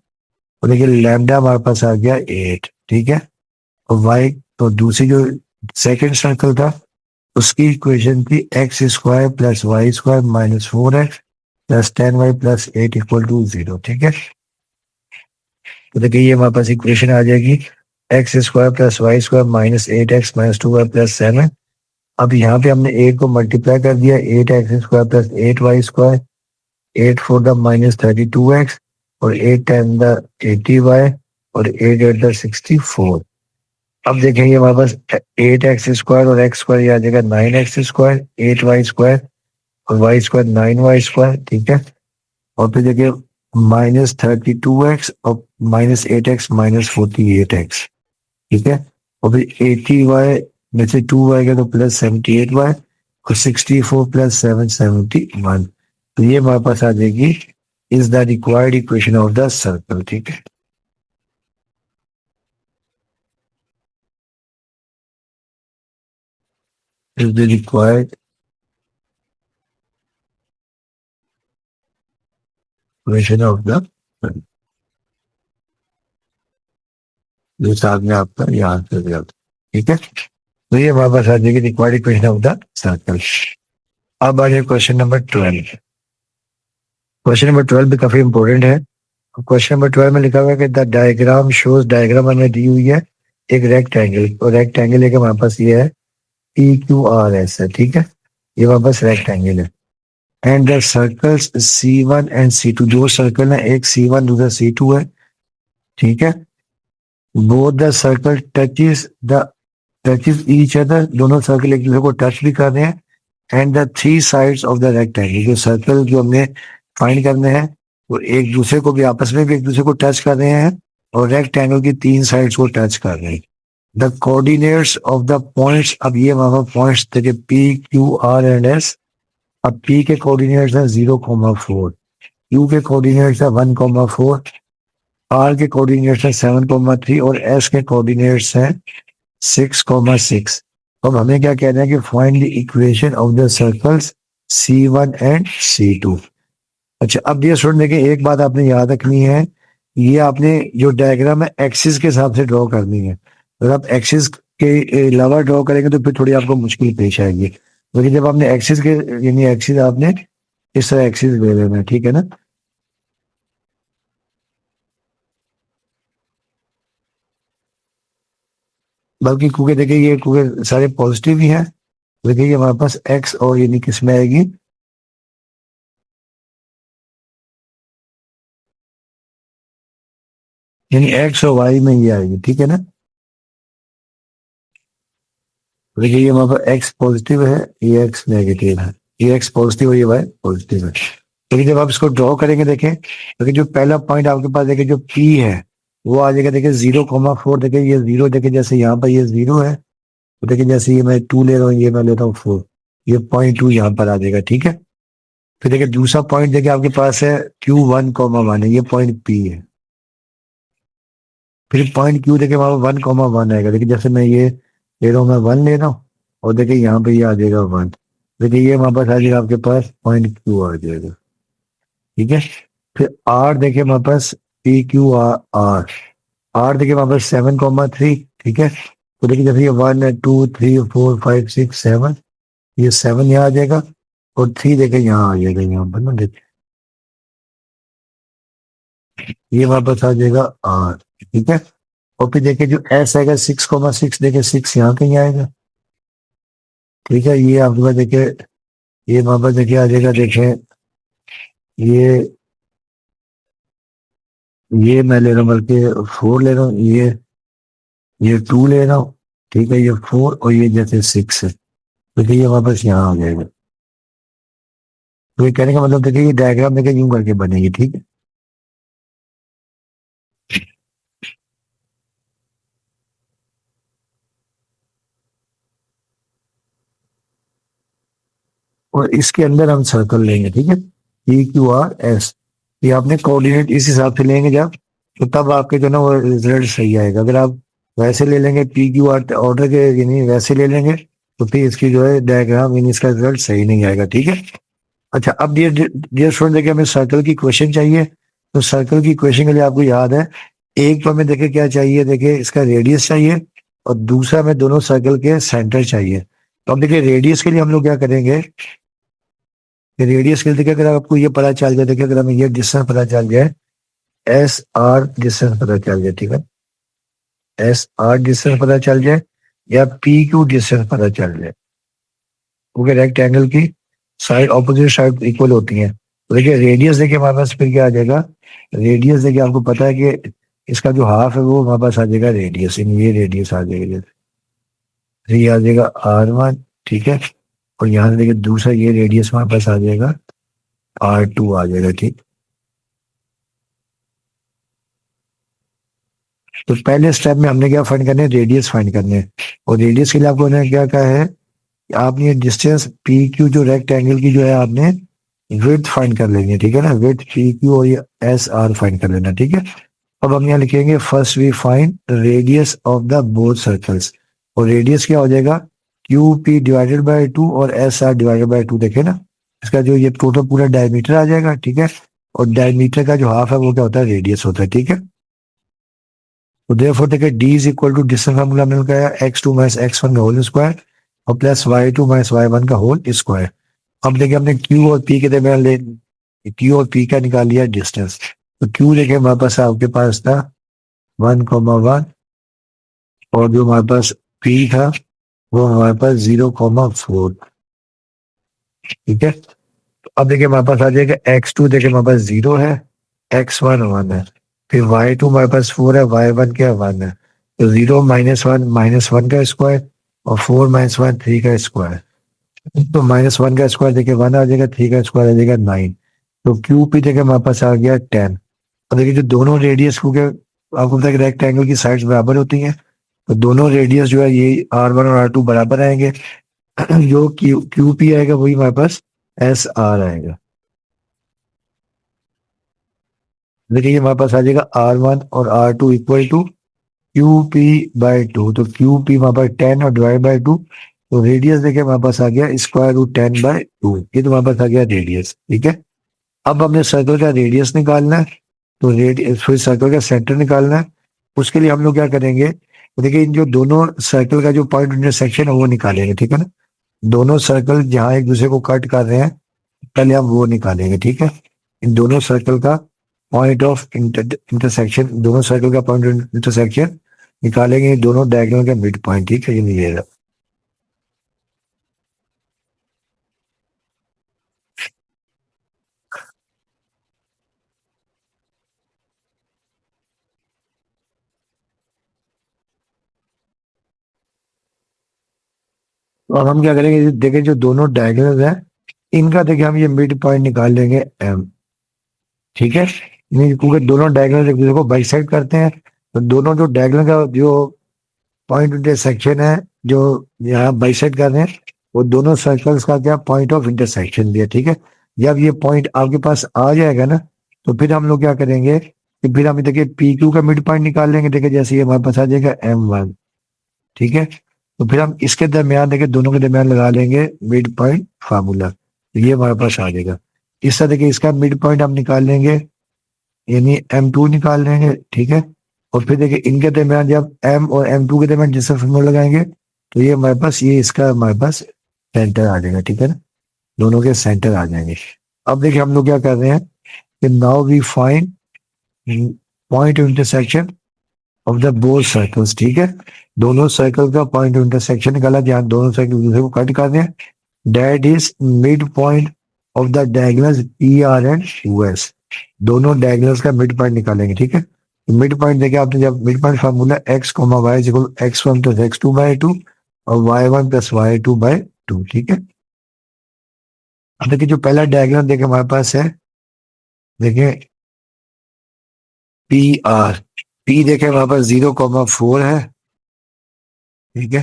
और देखिए लैम्डा हमारे पास आ गया 8। ठीक है, और y तो दूसरी जो सेकंड सर्कल था उसकी इक्वेशन थी x² + y² -4x + 10y + 8 = 0। ठीक है, तो देखिए ये हमारे पास इक्वेशन आ जाएगी x² + y² -8x -2y + 7। अब यहाँ पे हमने 8 को मल्टीप्लाई कर दिया, 8x² + 8y², 8 4 द -32x और 8 10 द 80y और 8 8 द 64। अब देखेंगे हमारे पास 8x² और x² आ जाएगा 9x², 8y² और y² 9y²। ठीक है, और फिर देखिए -32x और -8x -48x। ठीक है, और फिर 80y में से 2y का तो +78y और 64 + 7 71। तो ये हमारे पास आ जाएगी is the required equation of the circle. ठीक है, is the required equation of the, जो साथ में आपका ये आंसर दिया था। ठीक है, तो ये हमारे पास आ जाएगी required equation of the circle. अब आ जाए क्वेश्चन नंबर 12। क्वेश्चन नंबर 12 भी काफी इंपॉर्टेंट है। क्वेश्चन नंबर 12 में लिखा हुआ है कि द डायग्राम शोज, डायग्राम हमें दी हुई है एक रेक्टेंगल, और रेक्टेंगल एक हमारे पास ये है PQRS है। ठीक है, ये हमारे पास रेक्टेंगल है। And the circles C1 and C2, दो सर्कल है, एक C1 दूसरा C2 है। ठीक है, both the circle touches each other, दोनों सर्कल एक दूसरे को टच भी कर रहे हैं। And the 3 sides of the rectangle, जो सर्कल जो हमने फाइंड करने हैं वो एक दूसरे को भी आपस में भी एक दूसरे को टच कर रहे हैं और रेक्टेंगल की 3 साइड्स को टच कर रहे हैं। The coordinates of the points, अब ये वहां पॉइंट्स थे PQR and S। अब P के कोऑर्डिनेट्स हैं 0,4, Q के कोऑर्डिनेट्स है 1,4, R के कोऑर्डिनेट्स है 7,3 और S के कोऑर्डिनेट्स हैं 6,6। अब हमें क्या कहना है कि find the equation of the circles C1 and C2। अच्छा, अब ये सुन देखिए, एक बात आपने याद रखनी है, ये आपने जो डायग्राम है एक्सिस के हिसाब से ड्रॉ करनी है। अगर आप एक्सिस के अलावा ड्रॉ करेंगे तो फिर थोड़ी आपको मुश्किल पेश आएगी। लेकिन जब आपने एक्सिस के, यानी एक्सिस आपने इस तरह एक्सिस ले लेना है। ठीक है ना, बल्कि क्योंकि देखिए ये क्योंकि सारे पॉजिटिव ही हैं, देखिए ये हमारे पास एक्स और यानी किस में आएगी, यानी एक्स और वाई में ये आएगी, ठीक है ना। तो देखिए ये हमारे पास एक्स पॉजिटिव है, ये एक्स नेगेटिव है, ये एक्स पॉजिटिव है, ये वाई पॉजिटिव है। लेकिन जब आप इसको ड्रॉ करेंगे देखें, तो जो पहला पॉइंट आपके पास देखिए जो पी है वो आ जाएगा, देखिए 0,4, देखिए ये जीरो, देखिए जैसे यहाँ पर ये जीरो है, तो देखिए जैसे ये मैं 2 ले रहा हूँ, ये मैं लेता हूँ 4, ये .2 यहाँ पर आ जाएगा, ठीक है। फिर देखिए दूसरा पॉइंट देखिए आपके पास है Q1,1 है, ये पॉइंट पी है। फिर पॉइंट क्यू देखिए वहां 1,1 आएगा, देखिए जैसे मैं ये ले रहा हूँ, मैं 1 ले रहा हूँ, और देखिए यहाँ पे ये आ जाएगा 1, देखिए ये वहां पर आ जाएगा आपके पास पॉइंट क्यू आ जाएगा, ठीक है। फिर आर देखिए हमारे पास P Q R, आर देखिए वहां पर 7,3, ठीक है। तो देखिए जैसे ये 1 2 3 4 5 6 7, ये 7 यहाँ आ जाएगा, और 3 देखिए यहाँ आ जाएगा, यहाँ पर ना देखिए ये वापस आ जाएगा आर, ठीक है। और फिर देखिए जो एस आएगा 6,6, देखिए 6 यहाँ कहीं आएगा, ठीक है। ये आपके पास देखिए ये वापस देखिए आ जाएगा, देखें ये ये मैं ले रहा हूँ, बल्कि 4 ले रहा हूँ, ये 2 ले रहा हूँ, ठीक है, ये 4 और ये जैसे 6 है, तो देखिए ये वापस यहाँ आ जाएगा। तो ये कहने का मतलब देखिए ये डायग्राम देखिए यूं करके बनेगी, ठीक है। और इसके अंदर हम सर्कल लेंगे, ठीक है, P Q R S, ये आपने कोऑर्डिनेट इस हिसाब से लेंगे जब, तो तब आपके जो ना वो रिजल्ट सही आएगा। अगर आप वैसे ले लेंगे P Q R ऑर्डर के, यानी वैसे ले लेंगे, तो फिर इसकी जो है डायग्राम, यानी इसका रिजल्ट सही नहीं आएगा, ठीक है। अच्छा, अब डियर डियर स्टूडेंट देखिए हमें सर्कल की क्वेश्चन चाहिए। तो सर्कल की क्वेश्चन के लिए आपको याद है, एक तो हमें देखिए क्या चाहिए, देखिए इसका रेडियस चाहिए, और दूसरा हमें दोनों सर्कल के सेंटर चाहिए। तो अब देखिए रेडियस के लिए हम लोग क्या करेंगे, रेडियस के लिए देखिए अगर आपको ये पता चल जाए, देखिए अगर हमें ये डिस्टेंस पता चल जाए, SR डिस्टेंस पता चल जाए, ठीक है, SR डिस्टेंस पता चल जाए, या PQ डिस्टेंस पता चल जाए, क्योंकि रेक्टेंगल की साइड ऑपोजिट साइड इक्वल होती हैं। तो देखिए रेडियस देखिए हमारे पास फिर क्या आ जाएगा, रेडियस देखिए आपको पता है कि इसका जो हाफ है वो हमारे पास आ जाएगा रेडियस, ये रेडियस आ जाएगा, जैसे ये आ जाएगा R1, ठीक है। और यहाँ से देखिए दूसरा ये रेडियस हमारे पास आ जाएगा R2 आ जाएगा, ठीक। तो पहले स्टेप में हमने क्या फाइंड करने, रेडियस फाइंड करने हैं। और रेडियस के लिए आपको ने क्या कहा है, कि आपने ये डिस्टेंस पी क्यू जो रेक्टेंगल की जो है आपने विड्थ फाइंड कर लेनी है, ठीक है ना, विड्थ पी क्यू और ये एस आर फाइंड कर लेना, ठीक है। अब हम यहाँ लिखेंगे first we find radius of the both circles, और रेडियस क्या हो जाएगा, क्यू पी डिवाइडेड बाय 2 और एस आर डिवाइडेड बाय 2, देखे ना, इसका जो ये टोटल पूरा डायमीटर आ जाएगा, ठीक है। और डायमीटर का जो हाफ है वो क्या होता है, रेडियस होता है, ठीक है। तो देयरफॉर देखिए d is equal to distance formula मिल गया, x2 माइनस x1 का होल स्क्वायर, और प्लस y2 माइनस y1 का होल स्क्वायर। अब देखिए हमने q और p के दरमियान ले, q और p का निकाल लिया डिस्टेंस। तो q देखिए हमारे पास आपके पास था 1,1, और जो हमारे पास p था वो हमारे पास 0,4, ठीक है। तो अब देखिए हमारे पास आ जाएगा x2, देखिए हमारे पास 0 है, x1 1 है, फिर y2 हमारे पास 4 है, y1 क्या 1 है। तो 0 -1 का स्क्वायर, और 4 -1 3 का स्क्वायर। तो -1 का स्क्वायर देखिए 1 आ जाएगा, 3 का स्क्वायर आ जाएगा 9। तो क्यू पी देखिए हमारे पास आ गया 10। और देखिए जो दोनों रेडियस को क्या, आपको पता है कि रेक्टेंगल की साइड्स बराबर होती हैं, तो दोनों रेडियस जो है ये R1 और R2 बराबर आएंगे। जो क्यू पी आएगा वही हमारे पास एस आर आएगा। देखिए ये हमारे पास आ जाएगा R1 और R2 equal to Q P by 2। तो क्यू पी हमारे पास 10 और डिवाइड बाई 2, तो रेडियस देखिए हमारे पास आ गया √10/2, ये तो हमारे पास आ गया रेडियस, ठीक है। अब हमने सर्कल का रेडियस निकालना है, तो रेडियस फिर सर्कल का सेंटर निकालना है। उसके लिए हम लोग क्या करेंगे, तो देखिए इन जो दोनों सर्कल का जो पॉइंट इंटरसेक्शन है वो निकालेंगे, ठीक है ना। दोनों सर्कल जहां एक दूसरे को कट कर रहे हैं, पहले हम वो निकालेंगे, ठीक है। इन दोनों सर्कल का पॉइंट ऑफ इंटरसेक्शन, दोनों सर्कल का पॉइंट इंटरसेक्शन निकालेंगे, दोनों डायगोनल का मिड पॉइंट, ठीक है, ये रहा। तो अब हम क्या करेंगे, देखिए जो दोनों डायगोनल है इनका देखिए हम ये मिड पॉइंट निकाल लेंगे एम। ठीक है, क्योंकि दोनों डायगोनल एक दूसरे को बाइसेक्ट करते हैं, तो दोनों जो डायगोनल का जो पॉइंट इंटरसेक्शन है, जो यहाँ बाइसेक्ट कर रहे हैं, वो दोनों सर्कल्स का क्या पॉइंट ऑफ इंटरसेक्शन दिया। ठीक है, जब ये पॉइंट आपके पास आ जाएगा ना, तो फिर हम लोग क्या करेंगे कि फिर हम देखिए पी क्यू का मिड पॉइंट निकाल लेंगे। देखिए जैसे ये हमारे पास आ जाएगा M1। ठीक है, तो फिर हम इसके दरमियान देखिए दोनों के दरमियान लगा लेंगे मिड पॉइंट फार्मूला, तो ये हमारे पास आ जाएगा। इस तरह देखिए इसका मिड पॉइंट हम निकाल लेंगे, यानी M2 निकाल लेंगे। ठीक है, और फिर देखिए इनके दरमियान जब M और M2 के दरमियान जिससे फार्मूला लगाएंगे, तो ये हमारे पास ये इसका हमारे पास सेंटर आ जाएगा। ठीक है ना, दोनों के सेंटर आ जाएंगे। अब देखिए हम लोग क्या कर रहे हैं कि now we find point of intersection of the both circles. ठीक है, दोनों सर्कल का पॉइंट ऑफ इंटरसेक्शन निकाला, जहाँ दोनों सर्कल दूसरे को कट कर रहे हैं। That is midpoint of the diagonals PR and US। दोनों डायगोनल्स का मिड पॉइंट निकालेंगे। ठीक है, मिड पॉइंट देखिए आपने, जब midpoint formula x comma y equal x1 plus x2/2 और y1 प्लस y2/2। ठीक है, अब देखिए जो पहला डायग्राम देखिए हमारे पास है, देखिए PR। P देखे हमारे पास 0,4 है। ठीक है,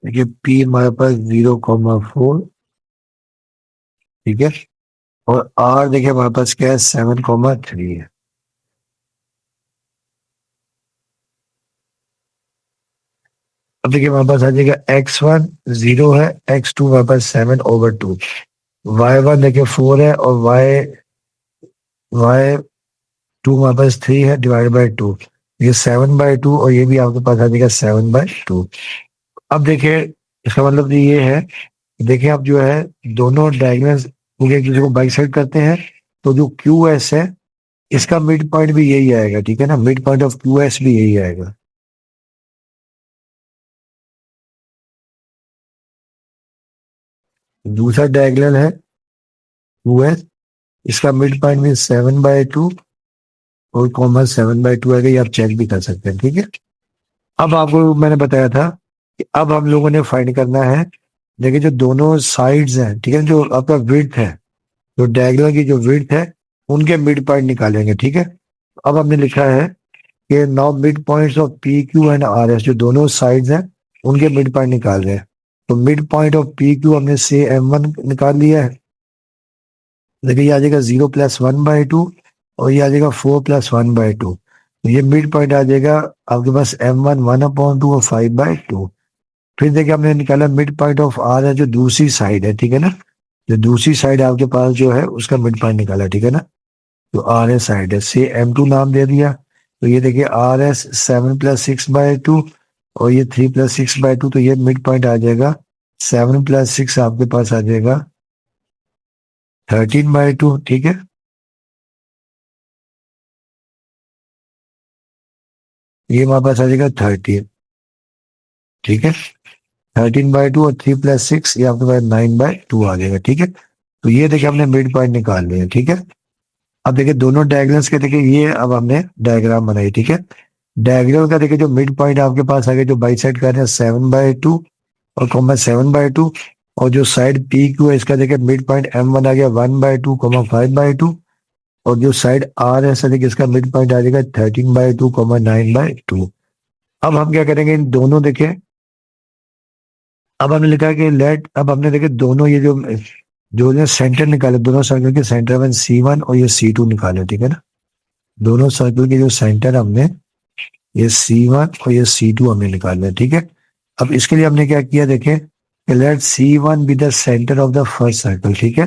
देखिए P हमारे पास 0,4। ठीक है, और R देखिए हमारे पास क्या है, 7,3 है। अब देखिए हमारे पास आ जाएगा x1 0 है, x2 हमारे पास 7/2, y1 देखिए 4 है, और y2 हमारे पास 3 है डिवाइड बाय 2, ये 7/2, और ये भी आपके पास आ जाएगा 7/2। अब देखिए इसका मतलब ये है, देखिए आप जो है दोनों डायगोनल्स एक दूसरे को बाइसेक्ट करते हैं, तो जो QS है इसका मिड पॉइंट भी यही आएगा। ठीक है ना, मिड पॉइंट ऑफ QS भी यही आएगा। दूसरा डायगोनल है QS, इसका मिड पॉइंट भी 7/2 और कॉमन 7/2 आएगा, ये आप चेक भी कर सकते हैं। ठीक है, अब आपको मैंने बताया था कि अब हम लोगों ने फाइंड करना है, देखिए जो दोनों साइड्स हैं, ठीक है, जो आपका विड्थ है, जो डायगोनल की जो विड्थ है, उनके मिड पॉइंट निकालेंगे। ठीक है, अब हमने लिखा है कि now mid points of PQ and RS, जो दोनों साइड्स हैं उनके मिड पॉइंट निकाल रहे हैं। तो मिड पॉइंट ऑफ PQ हमने से M1 निकाल लिया है। देखिए ये आ जाएगा 0+1/2, और ये आ जाएगा 4+1/2, तो ये मिड पॉइंट आ जाएगा आपके पास M1 1/2 और 5/2। फिर देखिए हमने निकाला मिड पॉइंट ऑफ R है, जो दूसरी साइड है। ठीक है ना, जो दूसरी साइड आपके पास जो है उसका मिड पॉइंट निकाला। ठीक है ना, तो RS साइड है, से M2 नाम दे दिया, तो ये देखिए RS 7+6/2 और ये 3+6/2, तो ये मिड पॉइंट आ जाएगा 7+6, आपके पास आ जाएगा 13/2। ठीक है, ये हमारे पास आ जाएगा 13। ठीक है, 13/2 और 3+6, ये आपके पास 9/2 आ जाएगा। ठीक है, तो ये देखिए हमने मिड पॉइंट निकाल लिया। ठीक है, अब देखिए दोनों डायग्राम्स के देखिए ये अब हमने डायग्राम बनाई। ठीक है, डायग्राम का देखिए जो मिड पॉइंट आपके पास आ गया, जो बाइसेक्ट कर रहे हैं 7/2 और कॉमा 7/2, और जो साइड PQ है इसका देखिए मिड पॉइंट M1 आ गया 1/2 कॉमा 5/2, और जो साइड R है देखिए इसका मिड पॉइंट आ जाएगा 13/2 कॉमा 9/2। अब हम क्या करेंगे, इन दोनों देखें, अब हमने लिखा है कि लेट, अब हमने देखे दोनों ये जो जो ने सेंटर निकाले, दोनों सर्कल के सेंटर में C1 और ये C2 निकाले। ठीक है ना, दोनों सर्कल के जो सेंटर हमने, ये C1 और ये C2 हमने निकाले। ठीक है, अब इसके लिए हमने क्या किया, देखें let C1 be the centre of the first circle. ठीक है,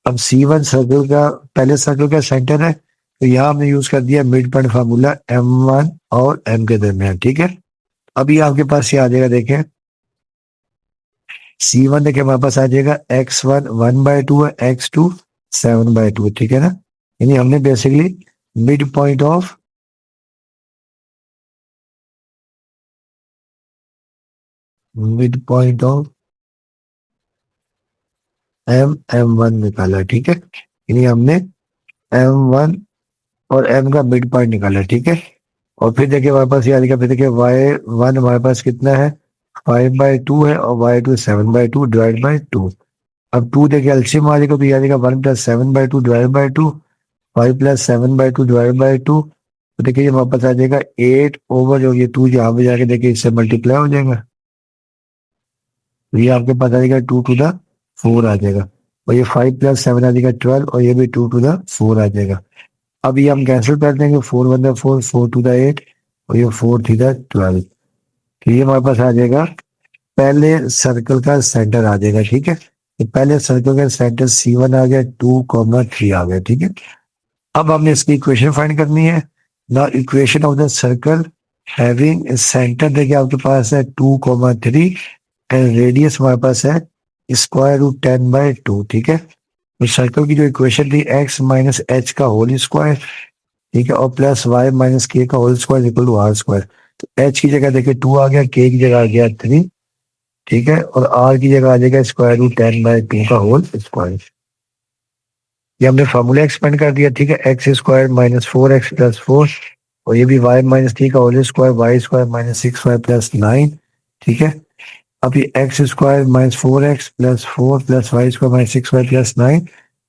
अब C1 सर्कल का, पहले सर्कल का सेंटर है, तो यहाँ हमने यूज कर दिया मिड पॉइंट फार्मूला M1 और M के दरमियान। ठीक है, अब ये आपके पास ये आ जाएगा, देखें C1 देखिए हमारे पास आ जाएगा x1 1/2 है, x2 7/2। ठीक है ना, यानी हमने basically mid point of M1 निकाला। ठीक है, यानी हमने M1 और M का मिड पॉइंट निकाला। ठीक है, और फिर देखिए हमारे पास ये आ जाएगा, फिर देखिए Y1 हमारे पास कितना है 5/2 है और y2 7/2 डिवाइड बाई 2। अब 2 देखिए एलसीएम आ जाएगा तो ये आ जाएगा 1 + 7/2 डिवाइड बाई 2, 5 + 7/2 डिवाइड बाई 2। तो देखिए ये वापस आ जाएगा 8 ओवर जो ये 2 यहाँ पे जाके देखिए इससे मल्टीप्लाई हो जाएगा, तो ये आपके पास आ जाएगा 2 to the 4 आ जाएगा, और ये 5 + 7 आ जाएगा 12, और ये भी 2 to the 4 आ जाएगा। अब ये हम कैंसिल कर देंगे, 4 × 1 = 4, 4 to the 8, और ये 4 3 × 12। तो ये हमारे पास आ जाएगा पहले सर्कल का सेंटर आ जाएगा, ठीक है। तो पहले सर्कल का सेंटर C1 आ गया, 2, 3 आ गया, ठीक है। अब हमने इसकी इक्वेशन फाइंड करनी है। ना equation of the circle having centre देखिए आपके पास है 2, 3 एंड रेडियस हमारे पास है √10/2, ठीक है। तो सर्कल की जो इक्वेशन थी x - h का होल स्क्वायर, ठीक है, और प्लस y - k का whole square equal to r²। तो h की जगह देखिए 2 आ गया, k की जगह आ गया 3, ठीक है, और r की जगह आ जाएगा √10/2 का होल स्क्वायर। ये हमने फार्मूला एक्सपेंड कर दिया, ठीक है। x² - 4x + 4, और ये भी y - 3 का होल स्क्वायर, y² - 6y + 9, ठीक है। अब ये x² - 4x + 4 + y² - 6y + 9,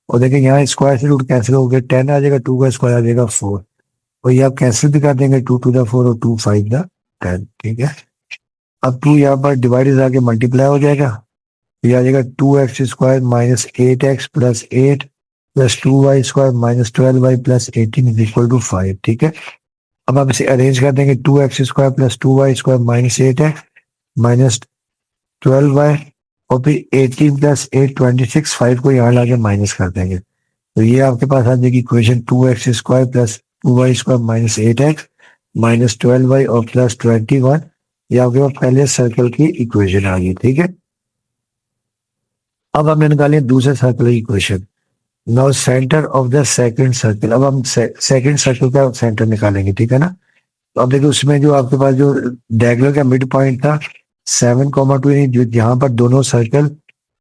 और देखिए यहाँ स्क्वायर से रूट कैंसिल हो गया, 10 आ जाएगा, 2 का स्क्वायर आ जाएगा 4, और ये आप कैंसिल भी कर देंगे, 2 to the 4 और 2 × 5 = 10, ठीक है। अब 2 यहाँ पर डिवाइड आके मल्टीप्लाई हो जाएगा, ये आ जाएगा 2x² - 8x + 8 + 2y² - 12y + 18 = 5, ठीक है। अब आप इसे अरेंज कर देंगे, 2x² + 2y² - 8x - 12y, और फिर 18 + 8 26, 5 को यहाँ लाके माइनस कर देंगे, तो ये आपके पास आ जाएगी equation 2x² + 2y² - 8x - 12y और प्लस 21। ये आपके पास पहले सर्कल की इक्वेशन आ गई, ठीक है। अब हमने निकाली दूसरे सर्कल की equation. Now centre of the second circle, अब हम सेकंड सर्कल का सेंटर निकालेंगे, ठीक है ना। तो अब देखिए उसमें जो आपके पास जो डायगोनल का मिड पॉइंट था 7,2, जो जहां पर दोनों सर्कल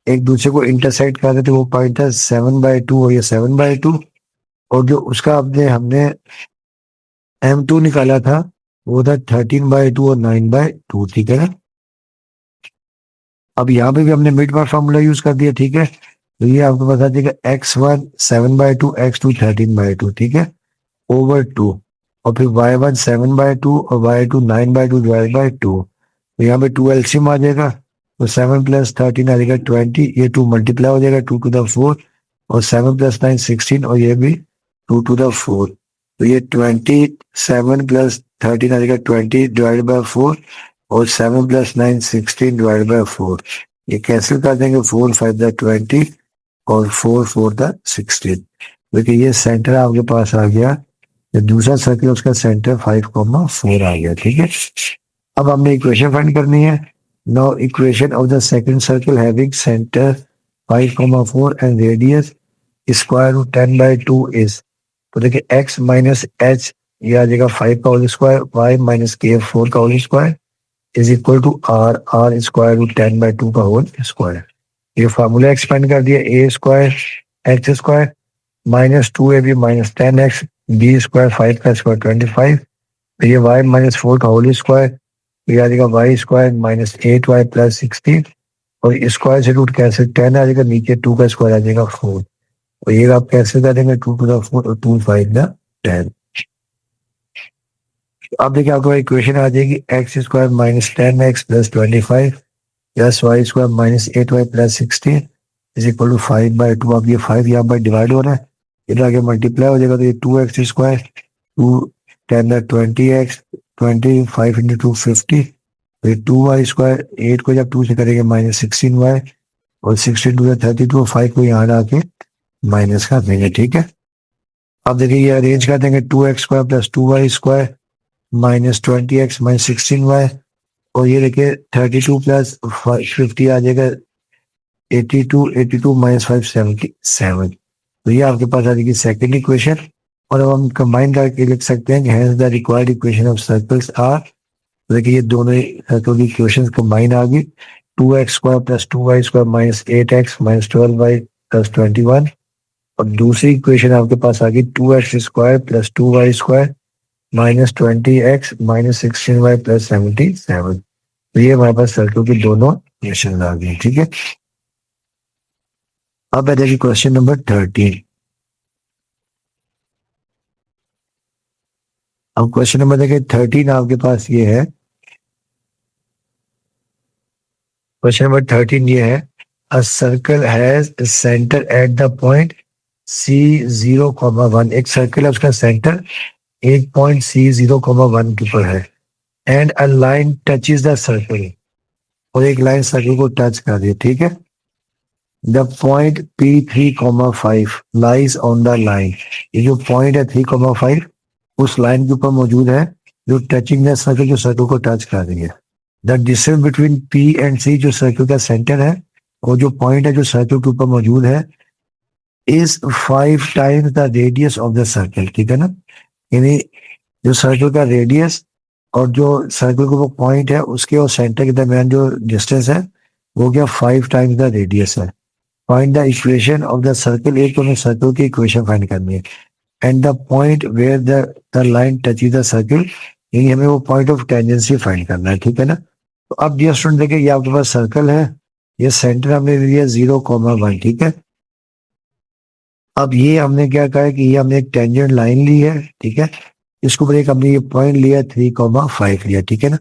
एक दूसरे को इंटरसेक्ट कर रहे थे वो पॉइंट था 7/2 और ये 7/2, और जो उसका अपने हमने M2 निकाला था वो था 13/2 और 9/2, ठीक है ना। अब यहाँ पे भी हमने मिड पार्ट फॉर्मूला यूज कर दिया, ठीक है। तो ये आपको बता देगा x1 7/2, x2 13/2, ठीक है, ओवर 2, और फिर y1 7/2 और y2 9/2 डिवाइड बाई 2। तो यहाँ पे 2 एलसीएम आ जाएगा, तो 7 + 13 आ जाएगा 20, ये 2 मल्टीप्लाई हो जाएगा 2 to the 4, और 7 + 9 16, और ये भी 2 to the 4। तो ये 27 + 13 आ जाएगा 20 डिवाइड बाई 4, और 7 + 9 16 डिवाइड बाई 4। ये कैंसिल कर देंगे, 4 5 = 20 और 4 4 = 16। देखिए ये सेंटर आपके पास आ गया, ये दूसरा सर्कल उसका सेंटर 5,4 आ गया, ठीक है। अब हमने इक्वेशन फाइंड करनी है। Now equation of the second circle having centre 5,4 and radius √10/2 is, तो देखिए x - h ये आ जाएगा 5 का होल स्क्वायर, y - k 4 का whole square is equal to r √10/2 का होल स्क्वायर। ये फार्मूला एक्सपेंड कर दिया, a² x² -2ab -10x b² 5 का स्क्वायर 25, तो ये y - 4 का होल स्क्वायर, ये आ जाएगा y² - 8y + 16, और स्क्वायर से रूट कैंसिल 10 आ जाएगा, नीचे 2 का स्क्वायर आ जाएगा 4, और ये आप कैंसिल कर देंगे 2 to the 4 और 2 5 = 10। अब देखिए आपको इक्वेशन आ जाएगी x² - 10x + 25 + y² - 8y + 16 = 5/2। अब ये 5 यहाँ पर डिवाइड हो रहा है, इधर आगे मल्टीप्लाई हो जाएगा, तो ये 2x², 2 10 = 20x, 25 × 2 50, फिर 2y², 8 को जब 2 से करेंगे -16y, और 16 × 2 = 32, 5 को यहाँ आके माइनस कर देंगे, ठीक है। अब देखिए ये अरेंज कर देंगे, 2x² + 2y² -20x -16y, और ये देखिए 32 + 50 आ जाएगा 82, 82 - 5 77। तो ये आपके पास आ जाएगी सेकंड इक्वेशन, और अब हम कंबाइन करके लिख सकते हैं कि hence the required equation of circles are, तो देखिए ये दोनों सर्कल की इक्वेशंस कंबाइन आ गई, 2x² + 2y² -8x -12y + 21, और दूसरी इक्वेशन आपके पास आ गई 2x² + 2y² -20x -16y + 77। तो ये हमारे पास सर्कल की दोनों इक्वेशन आ गई, ठीक है। अब है देखिए क्वेश्चन नंबर 13। अब क्वेश्चन नंबर देखिए 13 आपके पास ये है। क्वेश्चन नंबर 13 ये है, a circle has centre at the point C 0,1। एक सर्कल है, उसका सेंटर एक पॉइंट सी 0,1 के ऊपर है। And a line touches the circle, और एक लाइन सर्कल को टच कर रही है, ठीक है। The point P3,5 lies on the line. ये जो पॉइंट है 3,5 उस लाइन के ऊपर मौजूद है, जो टचिंग द सर्कल, जो सर्कल को टच कर रही है। The distance between P and C, जो सर्कल का सेंटर है, और जो पॉइंट है जो सर्कल के ऊपर मौजूद है, is 5 times the radius of the circle, ठीक है ना। यानी जो सर्कल का रेडियस और जो सर्कल का वो पॉइंट है उसके और सेंटर के दरमियान जो डिस्टेंस है वो क्या 5 टाइम्स द रेडियस है। Find the equation of the circle, एक तो हमें सर्कल की इक्वेशन फाइंड करनी है। And the point where the line touches the circle, यानी हमें वो पॉइंट ऑफ टेंजेंसी फाइंड करना है, ठीक है ना। तो अब डियर स्टूडेंट देखिए, ये आपके पास सर्कल है, ये सेंटर हमने ले लिया 0,1, ठीक है। अब ये हमने क्या कहा है कि ये हमने एक टेंजेंट लाइन ली है, ठीक है। इसके ऊपर एक हमने ये पॉइंट लिया 3,5 लिया, ठीक है ना।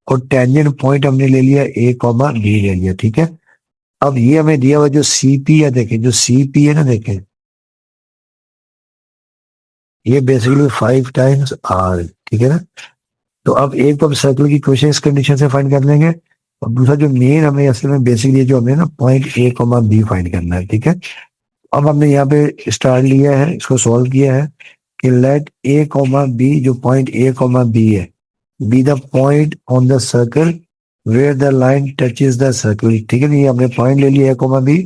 और टेंजेंट पॉइंट हमने ले लिया A,B ले लिया, ठीक है। अब ये हमें दिया हुआ जो CP है, देखें जो CP है ना, देखें ये बेसिकली 5 टाइम्स R, ठीक है ना। तो अब एक तो हम सर्कल की इक्वेशन इस कंडीशन से फाइंड कर लेंगे, और दूसरा जो मेन हमें असल में बेसिकली जो हमें ना पॉइंट A,B फाइंड करना है, ठीक है। अब हमने यहाँ पे स्टार लिया है, इसको सॉल्व किया है कि लेट A,B, जो पॉइंट A,B है, be the point on the circle where the line touches the circle, ठीक है ना। ये हमने पॉइंट ले लिया A,B,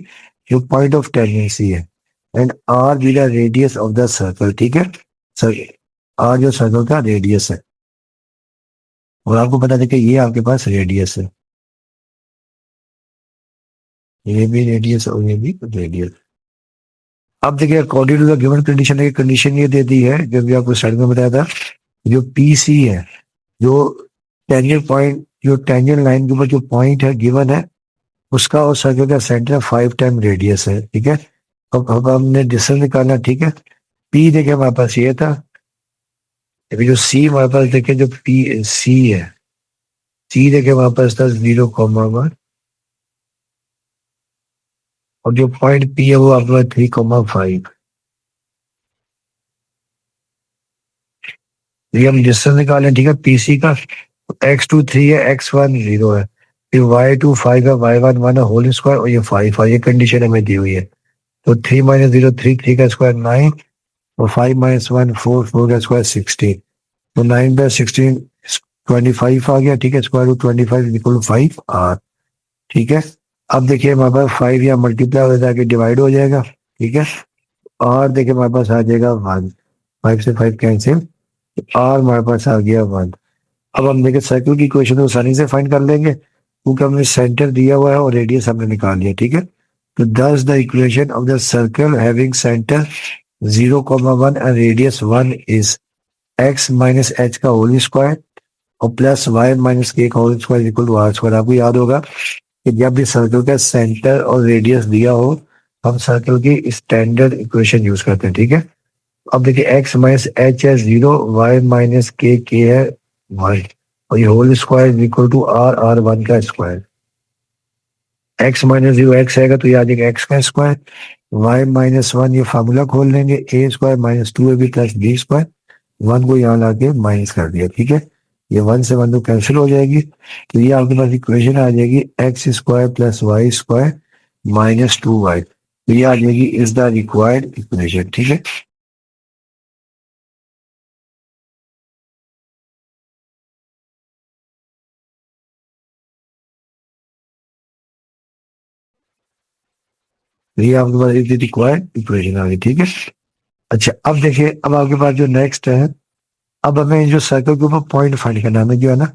जो पॉइंट ऑफ टेंजेंसी है। And R B the radius of the circle, ठीक है। R जो सर्कल का रेडियस है, और आपको बता दें कि ये आपके पास रेडियस है, ये भी रेडियस और ये भी रेडियस। अब देखिए according to the given condition, एक कंडीशन ये दे दी है जो भी आपको स्लाइड में बताया था, जो PC है, जो टेंजेंट पॉइंट, जो टेंजेंट लाइन के ऊपर जो पॉइंट है गिवन है, उसका और सर्कल का सेंटर 5 टाइम रेडियस है, ठीक है। अब हमने डिस्टेंस निकालना, ठीक है। P देखे हमारे पास ये था, अभी जो C हमारे पास देखे, जो C है, C देखे हमारे पास था 0,1, और जो पॉइंट P है वो आपके पास 3,5। ये हम डिस्टेंस निकालें, ठीक है, PC का। X2 3 है, X1 0 है, फिर Y2 5 है, Y1 1 है होल स्क्वायर, और ये 5 है। ये कंडीशन हमें दी हुई है। तो 3 - 0 3, 3 का स्क्वायर 9, और 5 - 1 4, 4 का स्क्वायर 16। तो 9/16 25 आ गया, ठीक है। स्क्वायर रूट 25 इक्वल 5 R, ठीक है। अब देखिए हमारे पास 5 यहाँ मल्टीप्लाई हो जाके डिवाइड हो जाएगा, ठीक है। R देखिए हमारे पास आ जाएगा 1, 5 से 5 कैंसिल, R हमारे पास आ गया 1। अब हम देखिए सर्कल की इक्वेशन को आसानी से फाइंड कर लेंगे, क्योंकि हमने सेंटर दिया हुआ है और रेडियस हमने निकाल लिया, ठीक है। तो thus the equation of the circle having centre 0,1 and radius 1 is x minus H का होल स्क्वायर और प्लस y माइनस के का whole square equal to are square. आपको याद होगा कि जब भी सर्कल का सेंटर और रेडियस दिया हो, हम सर्कल की स्टैंडर्ड इक्वेशन यूज करते हैं, ठीक है। अब देखिए x माइनस एच है 0, y माइनस के है 1, और ये whole square equal to R 1 का स्क्वायर। x माइनस 0 x आएगा तो ये आ जाएगा x का स्क्वायर, y माइनस 1 ये फार्मूला खोल लेंगे, a square minus 2ab plus b square, 1 को यहाँ लाके माइनस कर दिया, ठीक है। ये 1 से 1 तो कैंसिल हो जाएगी, तो ये आपके पास इक्वेशन आ जाएगी x square plus y square minus 2y। तो ये आ जाएगी इज द रिक्वायर्ड इक्वेशन, ठीक है। तो ये आपके पास इज द रिक्वायर्ड इक्वेशन आ गई, ठीक है। अच्छा अब देखिए, अब आपके पास जो नेक्स्ट है, अब हमें जो सर्कल के ऊपर पॉइंट फाइंड करना है, हमें जो है ना,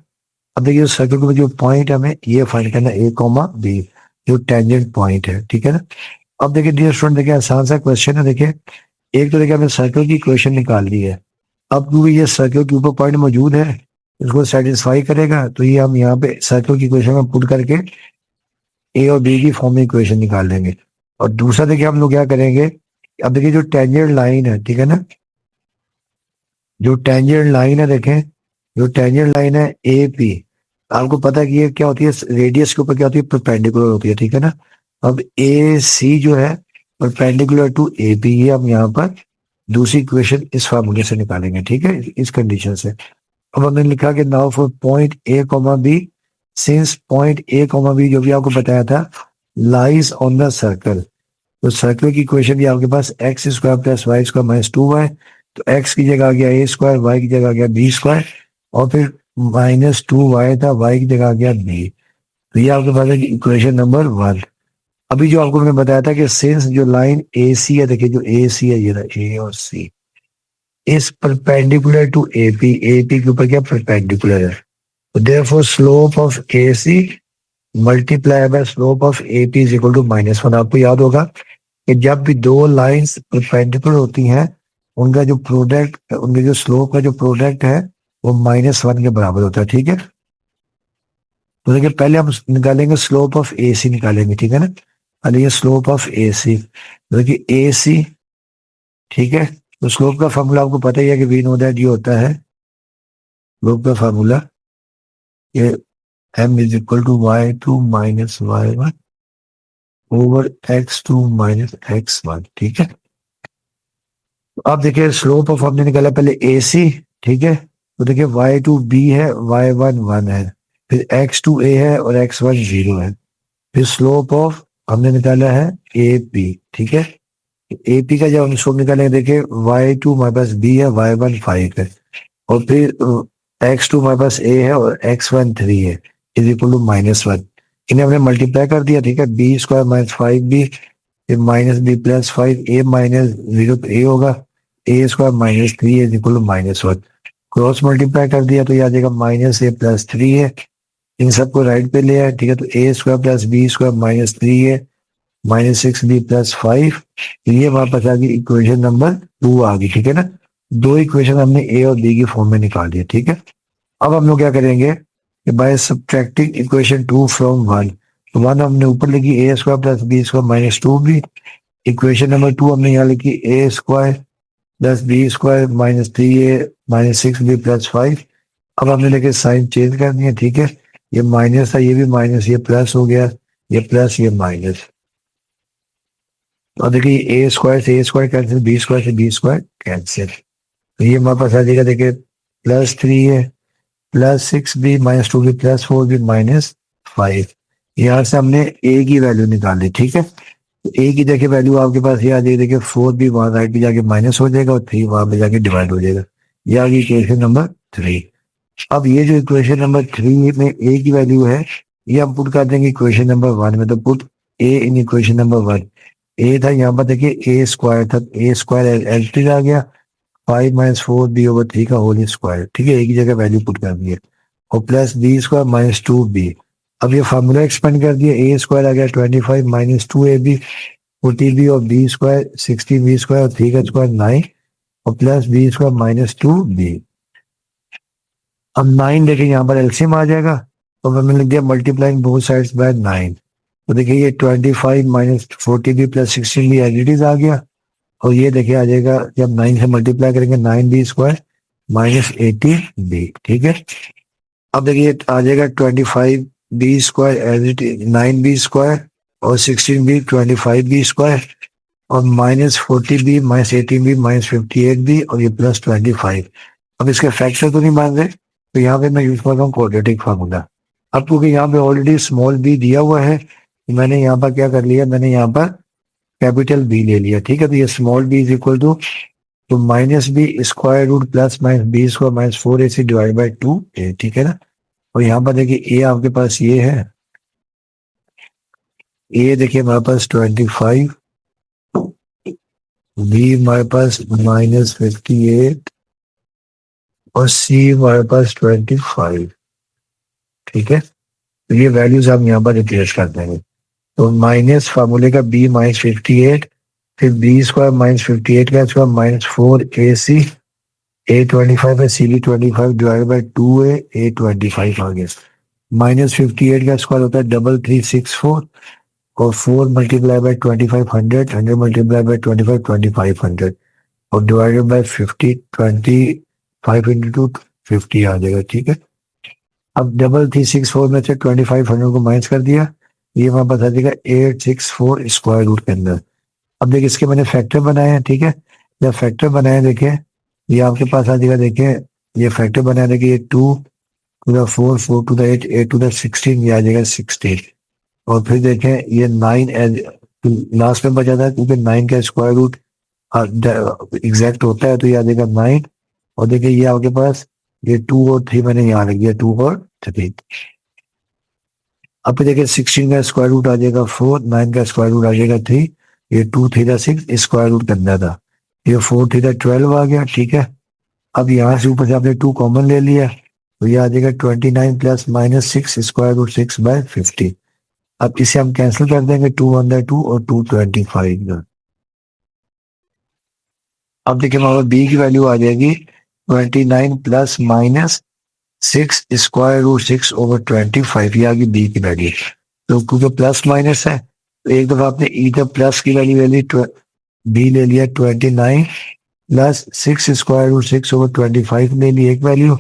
अब देखिए सर्कल के ऊपर जो पॉइंट है हमें ये फाइंड करना है A,B, जो टेंजेंट पॉइंट है, ठीक है ना। अब देखिए डियर स्टूडेंट, देखिए आसान सा क्वेश्चन है। देखिए एक तो देखिए हमें सर्कल की इक्वेशन निकाल ली है। अब क्योंकि ये सर्कल के ऊपर पॉइंट मौजूद है, इसको सेटिस्फाई करेगा तो ये हम यहाँ पे सर्कल की इक्वेशन में पुट करके ए और बी की फॉर्म में इक्वेशन निकाल लेंगे। और दूसरा देखिए हम लोग क्या करेंगे, अब देखिए जो टेंजेंट लाइन है, ठीक है ना, जो टेंजेंट लाइन है देखें, जो टेंजेंट लाइन है ए पी, आपको पता है कि ये क्या होती है, रेडियस के ऊपर क्या होती है, परपेंडिकुलर होती है, ठीक है ना। अब ए सी जो है परपेंडिकुलर टू ए पी, ये हम यहाँ पर दूसरी इक्वेशन इस फार्मूले से निकालेंगे, ठीक है, इस कंडीशन से। अब हमने लिखा कि now for point a comma b, since point a comma b जो भी आपको बताया था लाइज ऑन द सर्कल, तो सर्कल की इक्वेशन भी आपके पास x square plus y square minus 2y, तो एक्स की जगह आ गया ए स्क्वायर, वाई की जगह आ गया बी स्क्वायर, और फिर -2y था, वाई की जगह आ गया बी। तो ये आपके पास है इक्वेशन नंबर 1। अभी जो आपको मैंने बताया था कि सिंस जो लाइन ए सी है, देखिए जो ए सी है, ये ए और c is perpendicular to a p के ऊपर क्या परपेंडिकुलर है, तो therefore slope of a c multiply by slope of a p is equal to -1। आपको याद होगा कि जब भी दो लाइंस परपेंडिकुलर होती हैं, उनका जो प्रोडक्ट, उनके जो स्लोप का जो प्रोडक्ट है वो -1 के बराबर होता है, ठीक है। तो देखिए पहले हम निकालेंगे स्लोप ऑफ ए सी निकालेंगे, ठीक है ना। पहले ये स्लोप ऑफ ए सी, देखिए ए सी, ठीक है। तो स्लोप का फार्मूला आपको पता ही है कि वी नो दैट ये होता है, स्लोप का फार्मूला ये m is equal to y2 minus y1 over x2 minus x1, ठीक है। तो अब देखिए स्लोप ऑफ हमने निकाला पहले ए सी, ठीक है। तो देखिए y2 b है, y1 1 है, फिर x2 a है और x1 0 है। फिर स्लोप ऑफ हमने निकाला है ए पी, ठीक है। ए पी का जब हम स्लोप निकालेंगे, देखिए y2 हमारे पास b है, y1 5 है, और फिर x2 हमारे पास a है और x1 3 है, इज इक्वल टू -1। इन्हें हमने मल्टीप्लाई कर दिया, ठीक है, बी स्क्वायर माइनस 5b, फिर -b प्लस 5, a माइनस 0 तो a होगा, a square -3 is equal to -1। Cross multiply कर दिया तो ये आ जाएगा -a प्लस 3 है, इन सबको राइट पे ले आए, ठीक है। तो a square plus b square -3 है, -6b प्लस 5, ये हमारे पास आ गई इक्वेशन नंबर 2 आ गई, ठीक है ना। दो इक्वेशन हमने ए और बी की फॉर्म में निकाल दिया, ठीक है। अब हम लोग क्या करेंगे कि बाय सब्ट्रैक्टिंग इक्वेशन 2 फ्रॉम 1, तो 1 हमने ऊपर लिखी a square plus B square -2b, equation number 2 हमने यहाँ लिखी a square plus B square -3a -6b plus 5। अब हमने लेके साइन चेंज कर दिया, ठीक है, ये माइनस था, ये भी माइनस, ये प्लस हो गया, ये प्लस, ये माइनस। और देखिए ए स्क्वायर से ए स्क्वायर कैंसिल, बी स्क्वायर से बी स्क्वायर कैंसिल, तो ये हमारे पास आ जाएगा, देखिए +3 है, +6b -2b प्लस 4b -5। यहाँ से हमने ए की वैल्यू निकाली, ठीक है। तो ए की देखिए वैल्यू आपके पास ये आ जाएगी, देखिए 4b वहां राइट पे जाके माइनस हो जाएगा और 3 वहां पे जाके डिवाइड हो जाएगा, ये आ गई इक्वेशन नंबर 3। अब ये जो इक्वेशन नंबर 3 में ए की वैल्यू है, ये हम पुट कर देंगे इक्वेशन नंबर 1 में, तो put A in equation number 1। ए था यहाँ पर, देखिए ए स्क्वायर था, ए स्क्वायर एल आ गया, 5 - 4b ओवर 3 का होल स्क्वायर, ठीक है, एक ही जगह वैल्यू पुट कर दी है, और प्लस बी स्क्वायर -2b। अब ये फार्मूला एक्सपेंड कर दिया, ए स्क्वायर आ गया 25 -2ab 40b और बी स्क्वायर 16b स्क्वायर और 3 का स्क्वायर 9 और प्लस बी स्क्वायर -2b। अब 9 देखिए यहाँ पर एलसीएम आ जाएगा, तो मैंने लिख दिया मल्टीप्लाइंग बोथ साइड्स बाय 9, तो देखिए ये 25 - 40b plus 16b as it is आ गया, और ये देखिए आ जाएगा जब 9 से मल्टीप्लाई करेंगे 9b स्क्वायर -18b, ठीक है। अब देखिए आ जाएगा 25b square as it is 9b square और 16b 25b स्क्वायर और -40b -18b -58b और ये +25। अब इसके फैक्टर तो नहीं मान रहे, तो यहाँ पे मैं यूज कर रहा हूँ क्वाड्रेटिक फार्मूला। अब क्योंकि यहाँ पे ऑलरेडी स्मॉल b दिया हुआ है, तो मैंने यहाँ पर क्या कर लिया, मैंने यहाँ पर कैपिटल बी ले लिया, ठीक है। तो ये small b is equal to, तो -b square root plus -b square -4ac divide by 2a, ठीक है ना। और यहाँ पर देखिए a आपके पास ये है, a देखिए हमारे पास 25, b हमारे पास -58 और c हमारे पास 25, ठीक है। तो ये वैल्यूज हम यहाँ पर रिप्लेस कर देंगे, तो माइनस फार्मूले का b -58, फिर बी स्क्वायर -58 का स्क्वायर -4ac A25 है, CB25 डिवाइड बाई 2 है, A25 आ गया। -58 का स्क्वायर होता है 3364 और 4 मल्टीप्लाई बाई 2500, 100 मल्टीप्लाई बाई 25, 2500 और डिवाइडेड बाई 50, 25 इंटू 50 आ जाएगा। ठीक है, अब 3364 में से 2500 को माइनस कर दिया, ये वहां पास आ जाएगा 864 स्क्वायर रूट के अंदर। अब देखिए इसके मैंने फैक्टर बनाए हैं। ठीक है, जब फैक्टर बनाए देखिए ये आपके पास आ जाएगा। देखिए ये फैक्टर बनाया, देखिए ये 2 to the 4, 4 to the 8, 8 to the 16, ये आ जाएगा 16। और फिर देखें ये 9 लास्ट में बचा था, क्योंकि 9 का स्क्वायर रूट एग्जैक्ट होता है तो ये आ जाएगा 9। और देखिए ये आपके पास ये 2 और 3 मैंने यहाँ लिख दिया, 2 और 3। अब फिर देखिए 16 का स्क्वायर रूट आ जाएगा 4, 9 का स्क्वायर रूट आ जाएगा 3, ये 2 थी 6 स्क्वायर रूट करना था, ये 4 थी 12 आ गया। ठीक है, अब यहाँ से ऊपर से आपने 2 कॉमन ले लिया तो ये आ जाएगा 29 plus minus 6 square root 6 by 50। अब इसे हम कैंसिल कर देंगे, 2 अंदर 2 और 2 25। अब देखिए हमारे बी की वैल्यू आ जाएगी 29 plus minus 6 square root 6 over 25, ये आ गई बी की वैल्यू। तो क्योंकि प्लस माइनस है तो एक दफा आपने इधर प्लस की वैल्यू ले ली, बी ले लिया 29 प्लस 6 स्क्वायर रूट 6 ओवर 25 ले ली एक वैल्यू,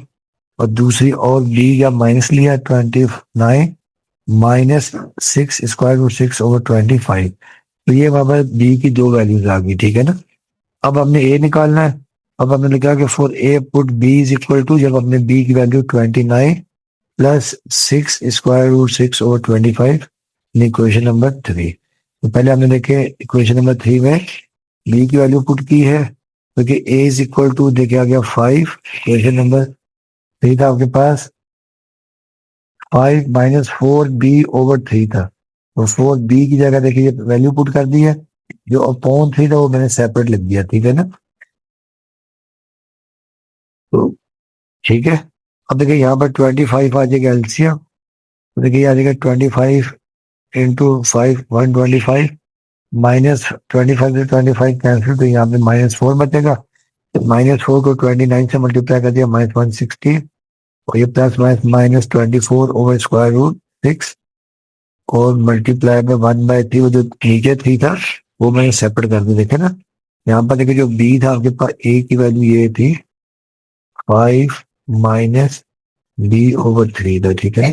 और दूसरी और बी का माइनस लिया 29 माइनस 6 स्क्वायर रूट 6 ओवर 25। तो ये वहां पर बी की 2 वैल्यूज आ गई। ठीक है ना, अब हमने ए निकालना है। अब हमने लिखा कि for a put b is equal to, जब हमने बी की value 29 plus 6 square root 6 over 25, equation number 3। तो पहले हमने देखे इक्वेशन नंबर 3 में बी की वैल्यू पुट की है, क्योंकि ए इज इक्वल टू देखे आ गया 5, इक्वेशन नंबर 3 था आपके पास 5 माइनस 4 बी ओवर 3 था, तो 4 बी की जगह देखिए वैल्यू पुट कर दी है, जो अपॉन 3 था वो मैंने सेपरेट लिख दिया। ठीक है ना, तो ठीक है। अब देखिए यहाँ पर 25 आ जाएगा एलसीएम, तो देखिए आ जाएगा 25 इंटू 5 125 माइनस 25 से 25 कैंसिल, तो यहाँ पे -4 बचेगा। -4 को 29 से मल्टीप्लाई कर दिया -160, और ये plus minus 24 over square root 6 और मल्टीप्लाई में 1/3, वो जो नीचे 3 था वो मैंने सेपरेट कर दिया। देखे ना, यहाँ पर देखिए जो बी था आपके पास ए की वैल्यू ये थी 5 माइनस बी ओवर 3 था। ठीक है,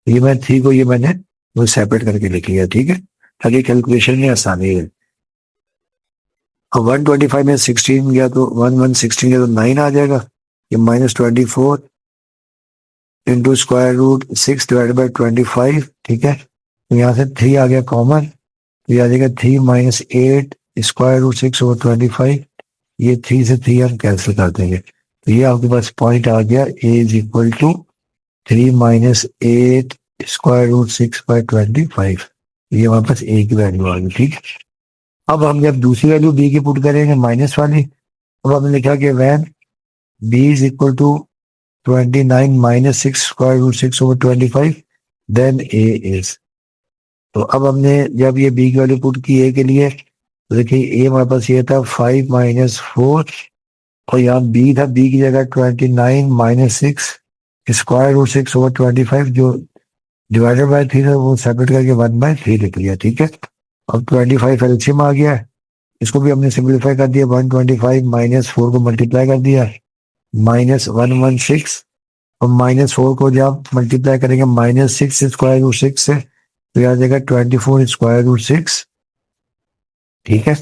ये मैं 3 को ये मैंने वो सेपरेट करके लिख लिया। ठीक है, ताकि कैलकुलेशन में आसानी है। अब 125 में 16 गया तो 16 गया तो 9 आ जाएगा, ये -24 into square root 6 divide by 25। ठीक है, तो यहाँ से 3 आ गया कॉमन, तो ये आ जाएगा 3 माइनस 8 स्क्वायर रूट 6 ओवर 25, ये 3 से 3 हम कैंसिल कर देंगे, तो ये आपके पास पॉइंट आ गया a is equal to 3 minus 8 square root 6 by 25, ये हमारे पास ए की वैल्यू आ गई। ठीक है, अब हम जब दूसरी वैल्यू बी की पुट करेंगे माइनस वाली, अब हमने लिखा कि when b is equal to 29 minus 6 square root 6 over 25 then a is. तो अब हमने जब ये बी की वैल्यू पुट की ए के लिए, तो देखिए ए हमारे पास ये था 5 माइनस 4, और यहाँ बी था, बी की जगह 29 माइनस 6 स्क्वायर रूट 6 ओवर 25, जो डिवाइडेड बाय 3 था वो सेपरेट करके 1/3 लिख लिया। ठीक है, अब 25 एलसीएम आ गया है, इसको भी हमने सिंप्लीफाई कर दिया, 125 माइनस 4 को मल्टीप्लाई कर दिया -116, और -4 को जब मल्टीप्लाई करेंगे -6 स्क्वायर रूट 6 से, तो यह आ जाएगा 24 स्क्वायर रूट 6। ठीक है,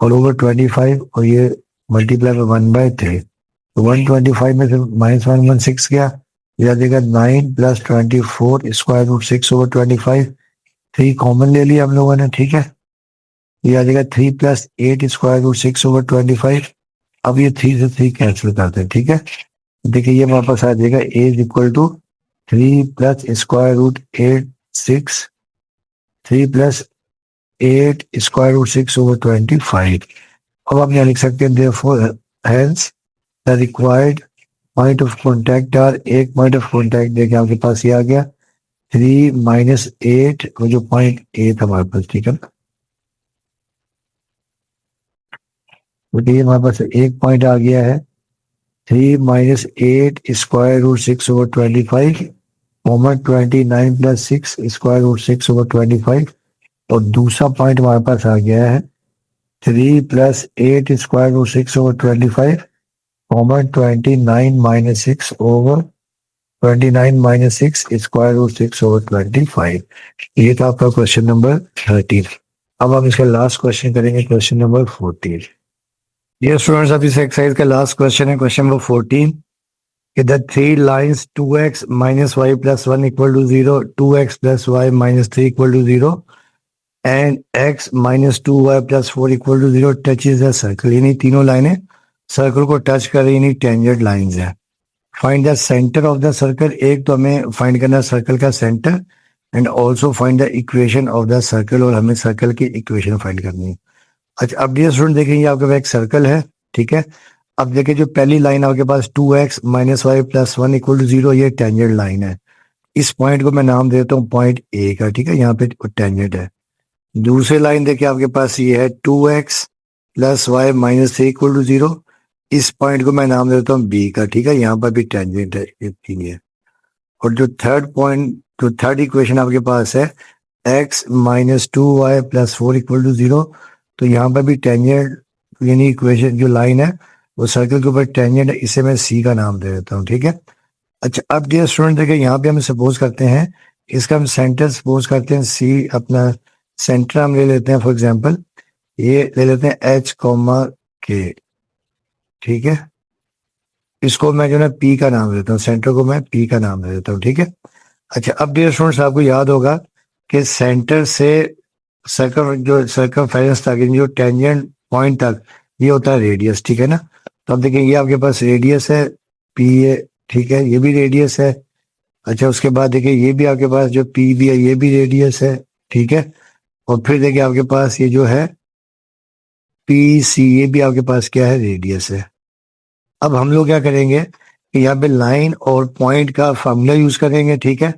और ओवर 25, और ये मल्टीप्लाई में 1/3, तो 125 में से -116 गया, यह आ जाएगा 9 plus 24 square root 6 over 25, 3 common ले लिया हम लोगों ने। ठीक है, ये आ जाएगा 3 प्लस 8 स्क्वायर रूट 6 ओवर 25, अब ये 3 से 3 कैंसिल करते हैं। ठीक है, देखिए ये हमारे पास आ जाएगा a is equal to 3 plus square root 8 6, 3 plus 8 square root 6 over 25। अब हम यहाँ लिख सकते हैं therefore hence the required point of contact are, एक पॉइंट ऑफ कॉन्टैक्ट देखिए आपके पास ये आ गया 3 माइनस 8, वो जो पॉइंट ए था हमारे पास। ठीक है, तो ये हमारे पास एक पॉइंट आ गया है 3 - 8 square root 6/25 common 29 + 6 square root 6/25। और दूसरा पॉइंट हमारे पास आ गया है 3 + 8 square root 6/25 common 29 - 6 square root 6/25। ये था आपका क्वेश्चन नंबर 13। अब हम इसका लास्ट क्वेश्चन करेंगे, क्वेश्चन नंबर 14। ये स्टूडेंट्स, अब इस एक्सरसाइज का लास्ट क्वेश्चन है, question number 14। The three lines 2x - y + 1 = 0, 2x + y - 3 = 0, and x - 2y + 4 = 0 touches the circle। यानी तीनों लाइनें सर्कल को टच कर रही, यानी टेंजेंट लाइंस हैं। Find the centre of the circle. एक तो हमें फाइंड करना है सर्कल का centre, and also find the equation of the circle, और हमें सर्कल की इक्वेशन फाइंड करनी है। अच्छा, अब डियर स्टूडेंट देखेंगे आपके पास एक सर्कल है, ठीक है। अब देखिए जो पहली लाइन आपके पास 2x - y + 1 = 0, ये टेंजेंट लाइन है। इस पॉइंट को मैं नाम देता हूँ पॉइंट ए का, ठीक है, यहाँ पे टेंजेंट है। दूसरी लाइन देखिए आपके पास ये है 2x + y - 3 = 0, इस पॉइंट को मैं नाम देता हूँ बी का, ठीक है, यहाँ पर भी टेंजेंट है, ये तीन है। और जो थर्ड पॉइंट, जो थर्ड इक्वेशन आपके पास है x - 2y + 4 = 0, तो यहाँ पर भी टेंजेंट, यानी इक्वेशन जो लाइन है वो सर्कल के ऊपर टेंजेंट है, इसे मैं सी का नाम दे देता हूँ, ठीक है। अच्छा, अब डियर स्टूडेंट देखिए यहाँ पे हम सपोज करते हैं, इसका हम सेंटर सपोज करते हैं सी, अपना सेंटर हम ले लेते हैं, फॉर एग्जांपल ये ले लेते हैं h, k, ठीक है। इसको मैं जो है पी का नाम देता हूँ, सेंटर को मैं पी का नाम दे देता हूँ, ठीक है। अच्छा, अब डियर स्टूडेंट्स आपको याद होगा कि सेंटर से सर्कल, जो सर्कमफेरेंस तक, जो टेंजेंट पॉइंट तक, ये होता है रेडियस, ठीक है ना। तो अब देखिए ये आपके पास रेडियस है पी ए, ठीक है, ये भी रेडियस है। अच्छा, उसके बाद देखिए ये भी आपके पास जो पी बी है, ये भी रेडियस है, ठीक है। और फिर देखिए आपके पास ये जो है पी सी, ये भी आपके पास क्या है, रेडियस है। अब हम लोग क्या करेंगे कि यहाँ पे लाइन और पॉइंट का फार्मूला यूज करेंगे, ठीक है,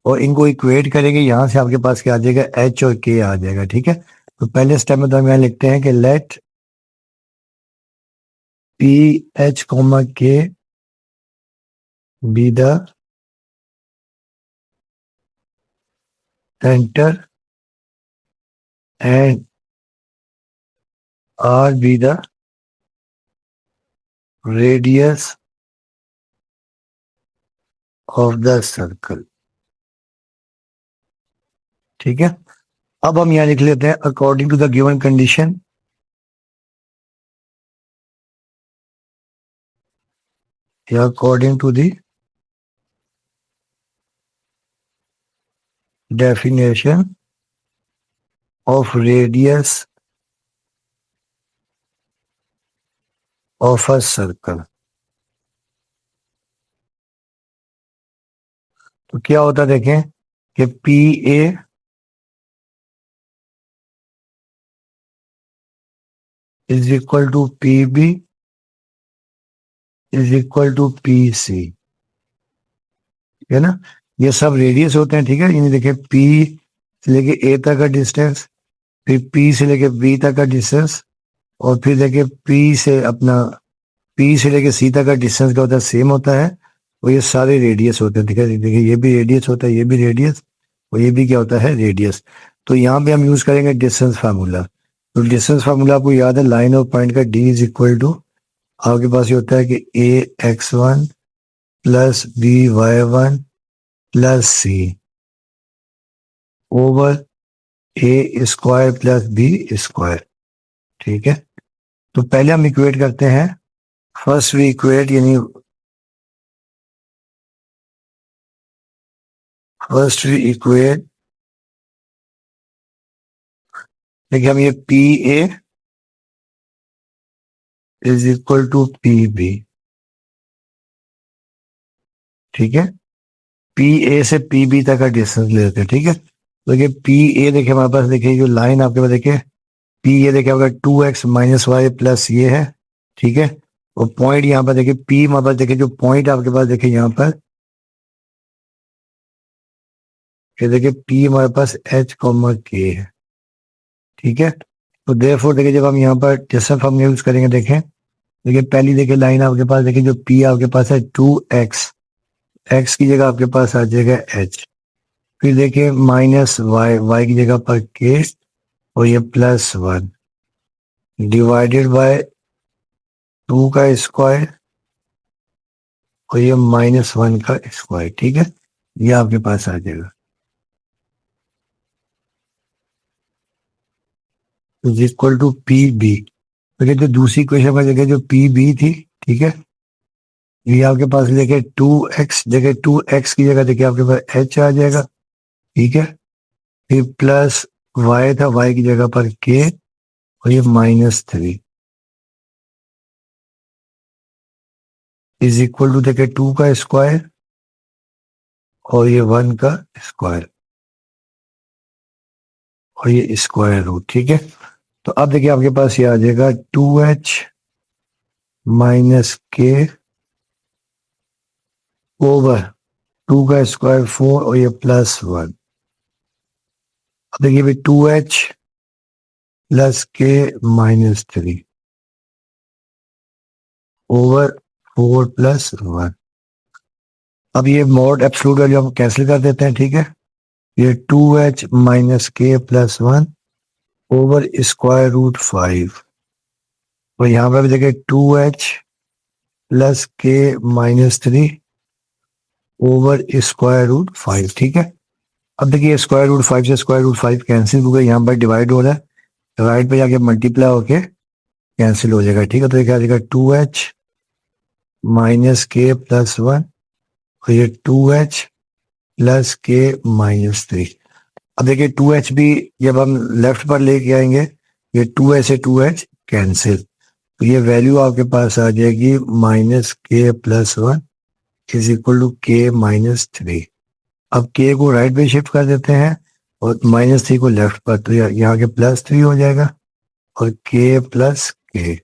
और इनको इक्वेट करेंगे। यहाँ से आपके पास क्या आ जाएगा, एच और के आ जाएगा, ठीक है। तो पहले स्टेप में तो हम यहाँ लिखते हैं कि let p h comma k be the centre and r be the radius of the circle, ठीक है। अब हम यहाँ लिख लेते हैं according to the given condition, या according to the definition of radius of a circle. तो क्या होता है देखें कि p A is equal to P B is equal to P c, है ना। ये सब रेडियस होते हैं, ठीक है। यानी देखिए पी से लेके ए तक का डिस्टेंस, फिर पी से लेके बी तक का डिस्टेंस, और फिर देखिए पी से लेके सी तक का डिस्टेंस क्या होता है, सेम होता है। और ये सारे रेडियस होते हैं, ठीक है। देखिए ये भी रेडियस होता है, ये भी रेडियस, और ये भी क्या होता है, रेडियस। तो यहाँ पे हम यूज करेंगे डिस्टेंस फार्मूला। तो डिस्टेंस फार्मूला आपको याद है, लाइन और पॉइंट का डी इज इक्वल टू, आपके पास ये होता है कि ए x1 प्लस b y1 plus c over a square plus B square, ठीक है। तो पहले हम इक्वेट करते हैं, फर्स्ट वी इक्वेट, यानी फर्स्ट वी इक्वेट, देखिए हम ये p A is equal to P b, ठीक है। पी ए से पी बी तक का डिस्टेंस ले लेते हैं, ठीक है। देखिए पी ए, देखिए हमारे पास, देखिए जो लाइन आपके पास, देखिए पी ए, देखिए आपका 2x - y प्लस ये है, ठीक है। और पॉइंट यहाँ पर देखिए पी, हमारे पास देखिए जो पॉइंट आपके पास, देखिए यहाँ पर ये देखिए पी हमारे पास h कॉमा के है, ठीक है। तो देयरफॉर देखिए जब हम यहाँ पर डिस्टेंस फॉर्मूला यूज करेंगे, देखें देखिए पहली देखिए लाइन आपके पास, देखिए जो P आपके पास है 2x, x की जगह आपके पास आ जाएगा h, फिर देखिए माइनस y, y की जगह पर k, और ये +1 डिवाइडेड बाय 2 का स्क्वायर, और ये -1 का स्क्वायर, ठीक है, ये आपके पास आ जाएगा इज इक्वल टू PB। देखिए जो दूसरी क्वेश्चन में देखिए जो PB थी, ठीक है, ये आपके पास देखिए 2x, देखिए 2x की जगह देखिए आपके पास h आ जाएगा, ठीक है, फिर प्लस y था, y की जगह पर k, और ये -3 इज इक्वल टू देखिए 2 का स्क्वायर, और ये 1 का स्क्वायर, और ये स्क्वायर रूट, ठीक है। तो अब देखिए आपके पास ये आ जाएगा 2h -k ओवर 2 का स्क्वायर 4, और ये +1। अब देखिए भाई 2h +k -3 ओवर 4 +1। अब ये मॉड एब्सोल्यूट वैल्यू हम कैंसिल कर देते हैं, ठीक है, ये 2h -k +1 over square root 5, और यहाँ पर भी देखिए 2h +k -3 over square root 5, ठीक है। अब देखिए स्क्वायर रूट 5 से स्क्वायर रूट 5 कैंसिल हो गया, यहाँ पर डिवाइड हो रहा है, राइट पे जाके मल्टीप्लाई होके कैंसिल हो जाएगा, ठीक है। तो ये क्या आ जाएगा 2h -k +1, और ये 2h +k -3। अब देखिए 2h भी जब हम लेफ्ट पर लेके आएंगे, ये 2h से 2h कैंसिल, तो ये वैल्यू आपके पास आ जाएगी -k +1 is equal to k -3। अब k को राइट पे शिफ्ट कर देते हैं, और -3 को लेफ्ट पर, तो यहाँ के +3 हो जाएगा, और k +k,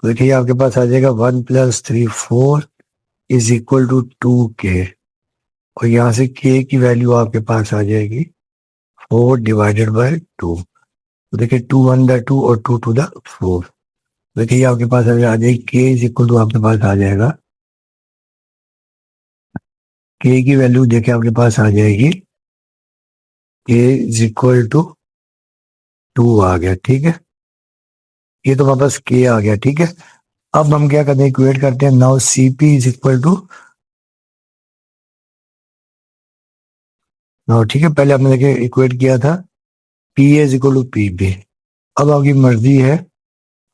तो देखिए आपके पास आ जाएगा 1 + 3 4 इज इक्वल टू 2k, और यहाँ से k की वैल्यू आपके पास आ जाएगी 4 डिवाइडेड बाय 2, तो देखिए 2 1 द 2 और 2 2 द 4, देखिए आपके पास आ जाएगी k इज इक्वल टू आपके पास आ जाएगा, k की वैल्यू देखिए आपके पास आ जाएगी k इज इक्वल टू 2 आ गया, ठीक है, ये तो वापस k आ गया, ठीक है। अब हम क्या करते हैं, इक्वेट करते हैं, now Cp is equal to, now ठीक है, पहले हमने देखिए इक्वेट किया था Pa is equal to Pb, अब आपकी मर्जी है,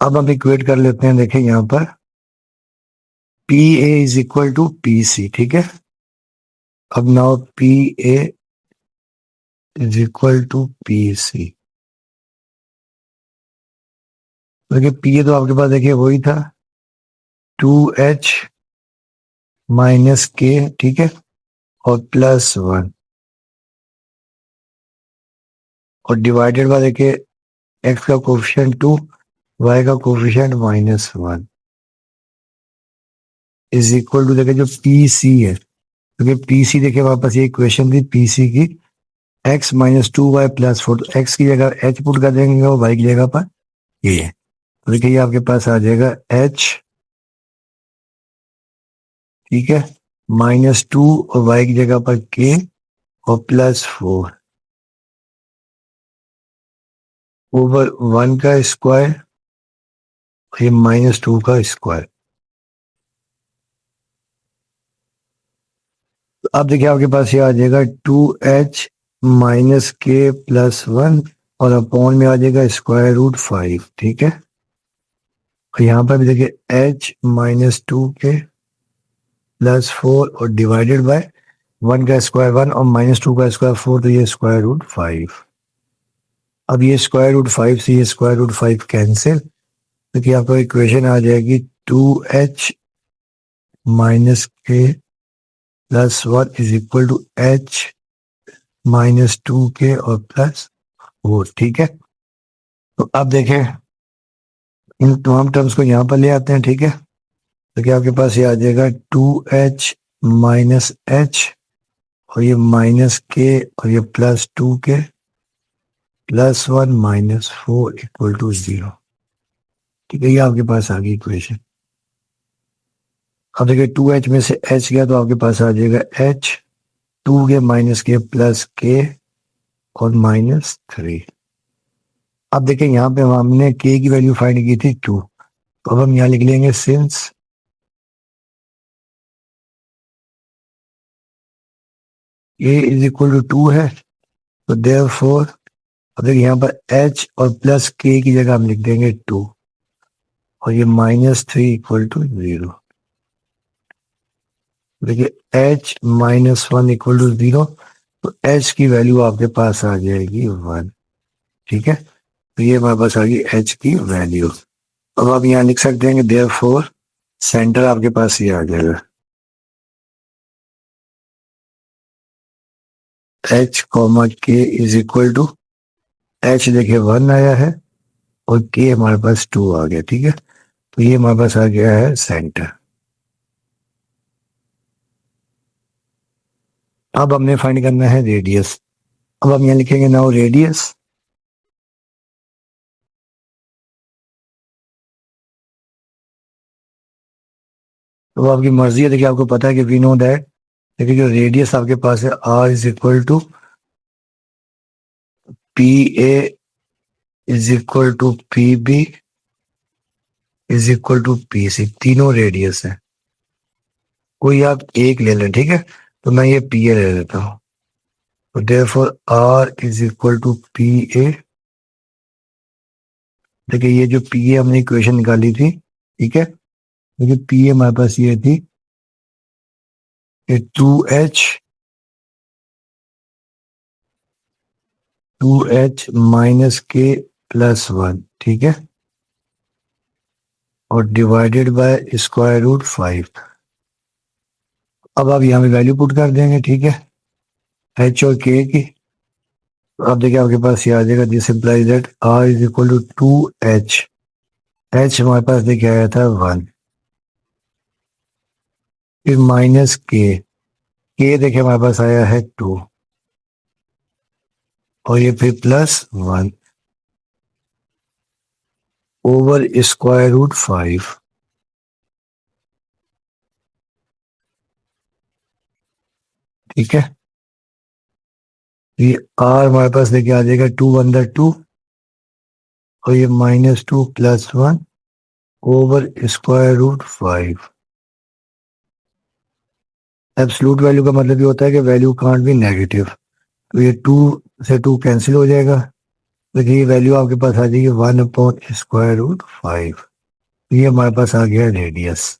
अब हम इक्वेट कर लेते हैं, देखिए यहाँ पर Pa is equal to Pc, ठीक है। अब now Pa is equal to Pc, देखिए Pa तो आपके पास देखिए वही था 2h -k, ठीक है, और +1, और डिवाइडेड बाय देखिए x का कोफिशिएंट 2, y का कोफिशिएंट -1 इज इक्वल टू देखिए जो PC है, क्योंकि PC देखिए वापस ये इक्वेशन थी PC की, x -2y +4, तो x की जगह h पुट कर देंगे और y की जगह पर ये है, तो देखिए ये आपके पास आ जाएगा h, ठीक है, -2 और y की जगह पर k, और +4 ओवर 1 का स्क्वायर, ये -2 का स्क्वायर। तो अब देखिए आपके पास ये आ जाएगा 2h -k +1, और अपॉन में आ जाएगा स्क्वायर रूट 5, ठीक है, और यहाँ पर भी देखिए h -2k +4 और डिवाइडेड बाय 1 का स्क्वायर 1 और -2 का स्क्वायर 4, तो ये स्क्वायर रूट 5। अब ये स्क्वायर रूट 5 से ये स्क्वायर रूट 5 कैंसिल, क्योंकि आपको इक्वेशन आ जाएगी 2h -k +1 is equal to h -2k और +4, ठीक है। तो अब देखें इन तमाम टर्म्स को यहाँ पर ले आते हैं, ठीक है, तो क्या आपके पास ये आ जाएगा 2h -h, और ये -k, और ये +2k +1 -4 इक्वल टू 0, ठीक है, ये आपके पास आ गई इक्वेशन। अब देखिए 2h में से h गया तो आपके पास आ जाएगा h, 2 के माइनस के प्लस के और -3। अब देखिए यहाँ पे हमने k की वैल्यू फाइंड की थी 2, तो अब हम यहाँ लिख लेंगे since a is equal to 2 है, तो देयरफॉर अब देखिए यहाँ पर h और प्लस k की जगह हम लिख देंगे 2 और ये -3 इक्वल टू 0। देखिए h -1 इक्वल टू 0, तो h की वैल्यू आपके पास आ जाएगी 1। ठीक है, तो ये हमारे पास आ गई h की वैल्यू। अब आप यहाँ लिख सकते हैं कि देयरफॉर सेंटर आपके पास ये आ जाएगा h comma k is equal to h देखिए 1 आया है और k हमारे पास 2 आ गया। ठीक है, तो ये हमारे पास आ गया है सेंटर। अब हमने फाइंड करना है रेडियस। अब हम यहाँ लिखेंगे नाउ रेडियस, तो आपकी मर्जी है। देखिए आपको पता है कि वी नो दैट, देखिए जो रेडियस आपके पास है r is equal to P A is equal to P B is equal to P C, तीनों रेडियस है। कोई आप एक ले लें, ठीक है, तो मैं ये पी ए ले लेता हूँ, तो therefore r is equal to P A. देखिए ये जो पी ए हमने इक्वेशन निकाली थी, ठीक है, देखिए पी ए हमारे पास ये थी कि 2h माइनस के प्लस 1, ठीक है, और डिवाइडेड बाय स्क्वायर रूट 5। अब आप यहाँ पे वैल्यू पुट कर देंगे, ठीक है, h और k की। तो अब देखिए आपके पास ये आ जाएगा, this implies that r is equal to 2h, h हमारे पास देखिए आया था 1, फिर माइनस k देखिए हमारे पास आया है 2 और ये फिर प्लस 1 ओवर स्क्वायर रूट 5। ठीक है, ये r हमारे पास देखिए आ जाएगा 2 अंदर 2 और ये -2 plus 1 over square root 5। Absolute value का मतलब ये होता है कि वैल्यू कांट बी नेगेटिव, तो ये 2 से 2 कैंसिल हो जाएगा। देखिए ये वैल्यू आपके पास आ जाएगी 1/√5। ये हमारे पास आ गया रेडियस।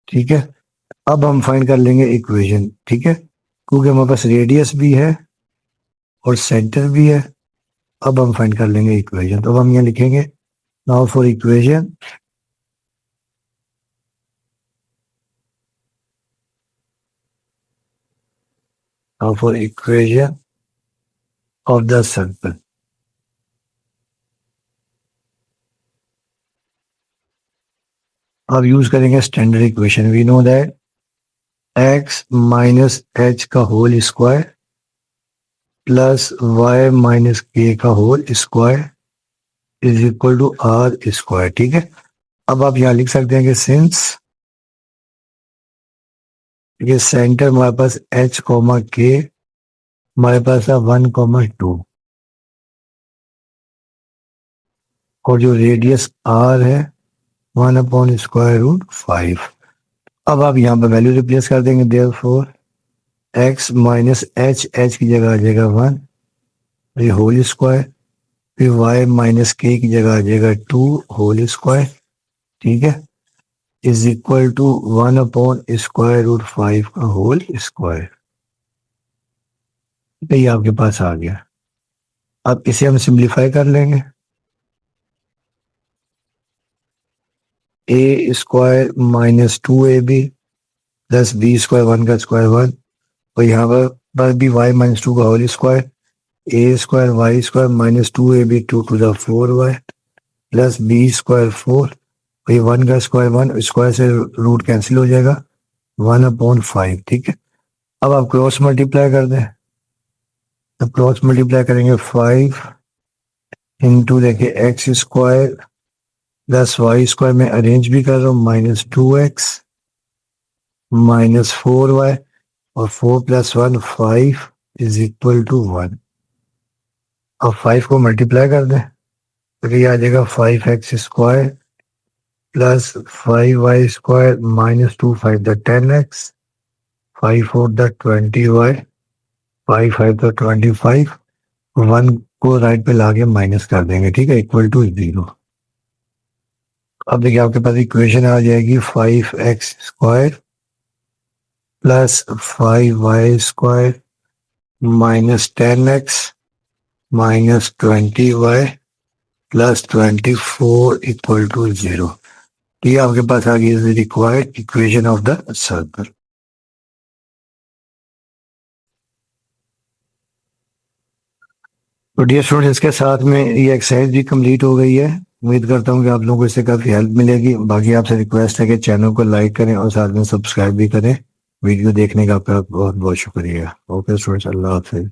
ठीक है, अब हम फाइंड कर लेंगे इक्वेशन, ठीक है, क्योंकि हमारे पास रेडियस भी है और सेंटर भी है। अब हम फाइंड कर लेंगे इक्वेशन, तो अब हम यहाँ लिखेंगे now for equation, now for equation of the circle. अब यूज करेंगे standard equation. We know that x minus H का whole square plus y minus के का whole square is equal to are square. ठीक है, अब आप यहाँ लिख सकते हैं कि सिंस ये सेंटर हमारे पास h कॉमा के हमारे पास है 1,2 और जो रेडियस r है 1/√5। अब आप यहाँ पर वैल्यू रिप्लेस कर देंगे, देयरफॉर x माइनस h की जगह आ जाएगा 1 ये होल स्क्वायर, फिर y माइनस के की जगह आ जाएगा 2 होल स्क्वायर। ठीक है, इज इक्वल टू 1/√5 का होल स्क्वायर। ये आपके पास आ गया। अब इसे हम सिंप्लीफाई कर लेंगे, a square minus 2ab plus B square 1 का स्क्वायर 1 और यहाँ पर बस भी y माइनस 2 का whole square, a square y square minus 2ab 2 to the 4y plus B square 4 और ये 1 का स्क्वायर 1, स्क्वायर से रूट कैंसिल हो जाएगा 1/5। ठीक है, अब आप क्रॉस मल्टीप्लाई कर दें, तो क्रॉस मल्टीप्लाई करेंगे 5 इंटू देखिए x square plus y square में अरेंज भी कर रहा हूँ, -2x -4y और 4 + 1 5 = 1। अब 5 को मल्टीप्लाई कर दें तो ये आ जाएगा 5x² plus 5y square -2 5 the 10x 5 4 the 20y 5 5 the 25 1 को राइट पे लाके माइनस कर देंगे, ठीक है, = 0। अब देखिए आपके पास इक्वेशन आ जाएगी 5x² plus 5y² -10x -20y plus 24 = 0। ये आपके पास आ गई required equation of the circle. तो डियर स्टूडेंट्स, इसके साथ में ये एक्सरसाइज भी कंप्लीट हो गई है। उम्मीद करता हूँ कि आप लोगों को इससे काफ़ी हेल्प मिलेगी। बाकी आपसे रिक्वेस्ट है कि चैनल को लाइक करें और साथ में सब्सक्राइब भी करें। वीडियो देखने का आपका बहुत बहुत शुक्रिया। ओके स्टूडेंट्स, अल्लाह हाफिज़।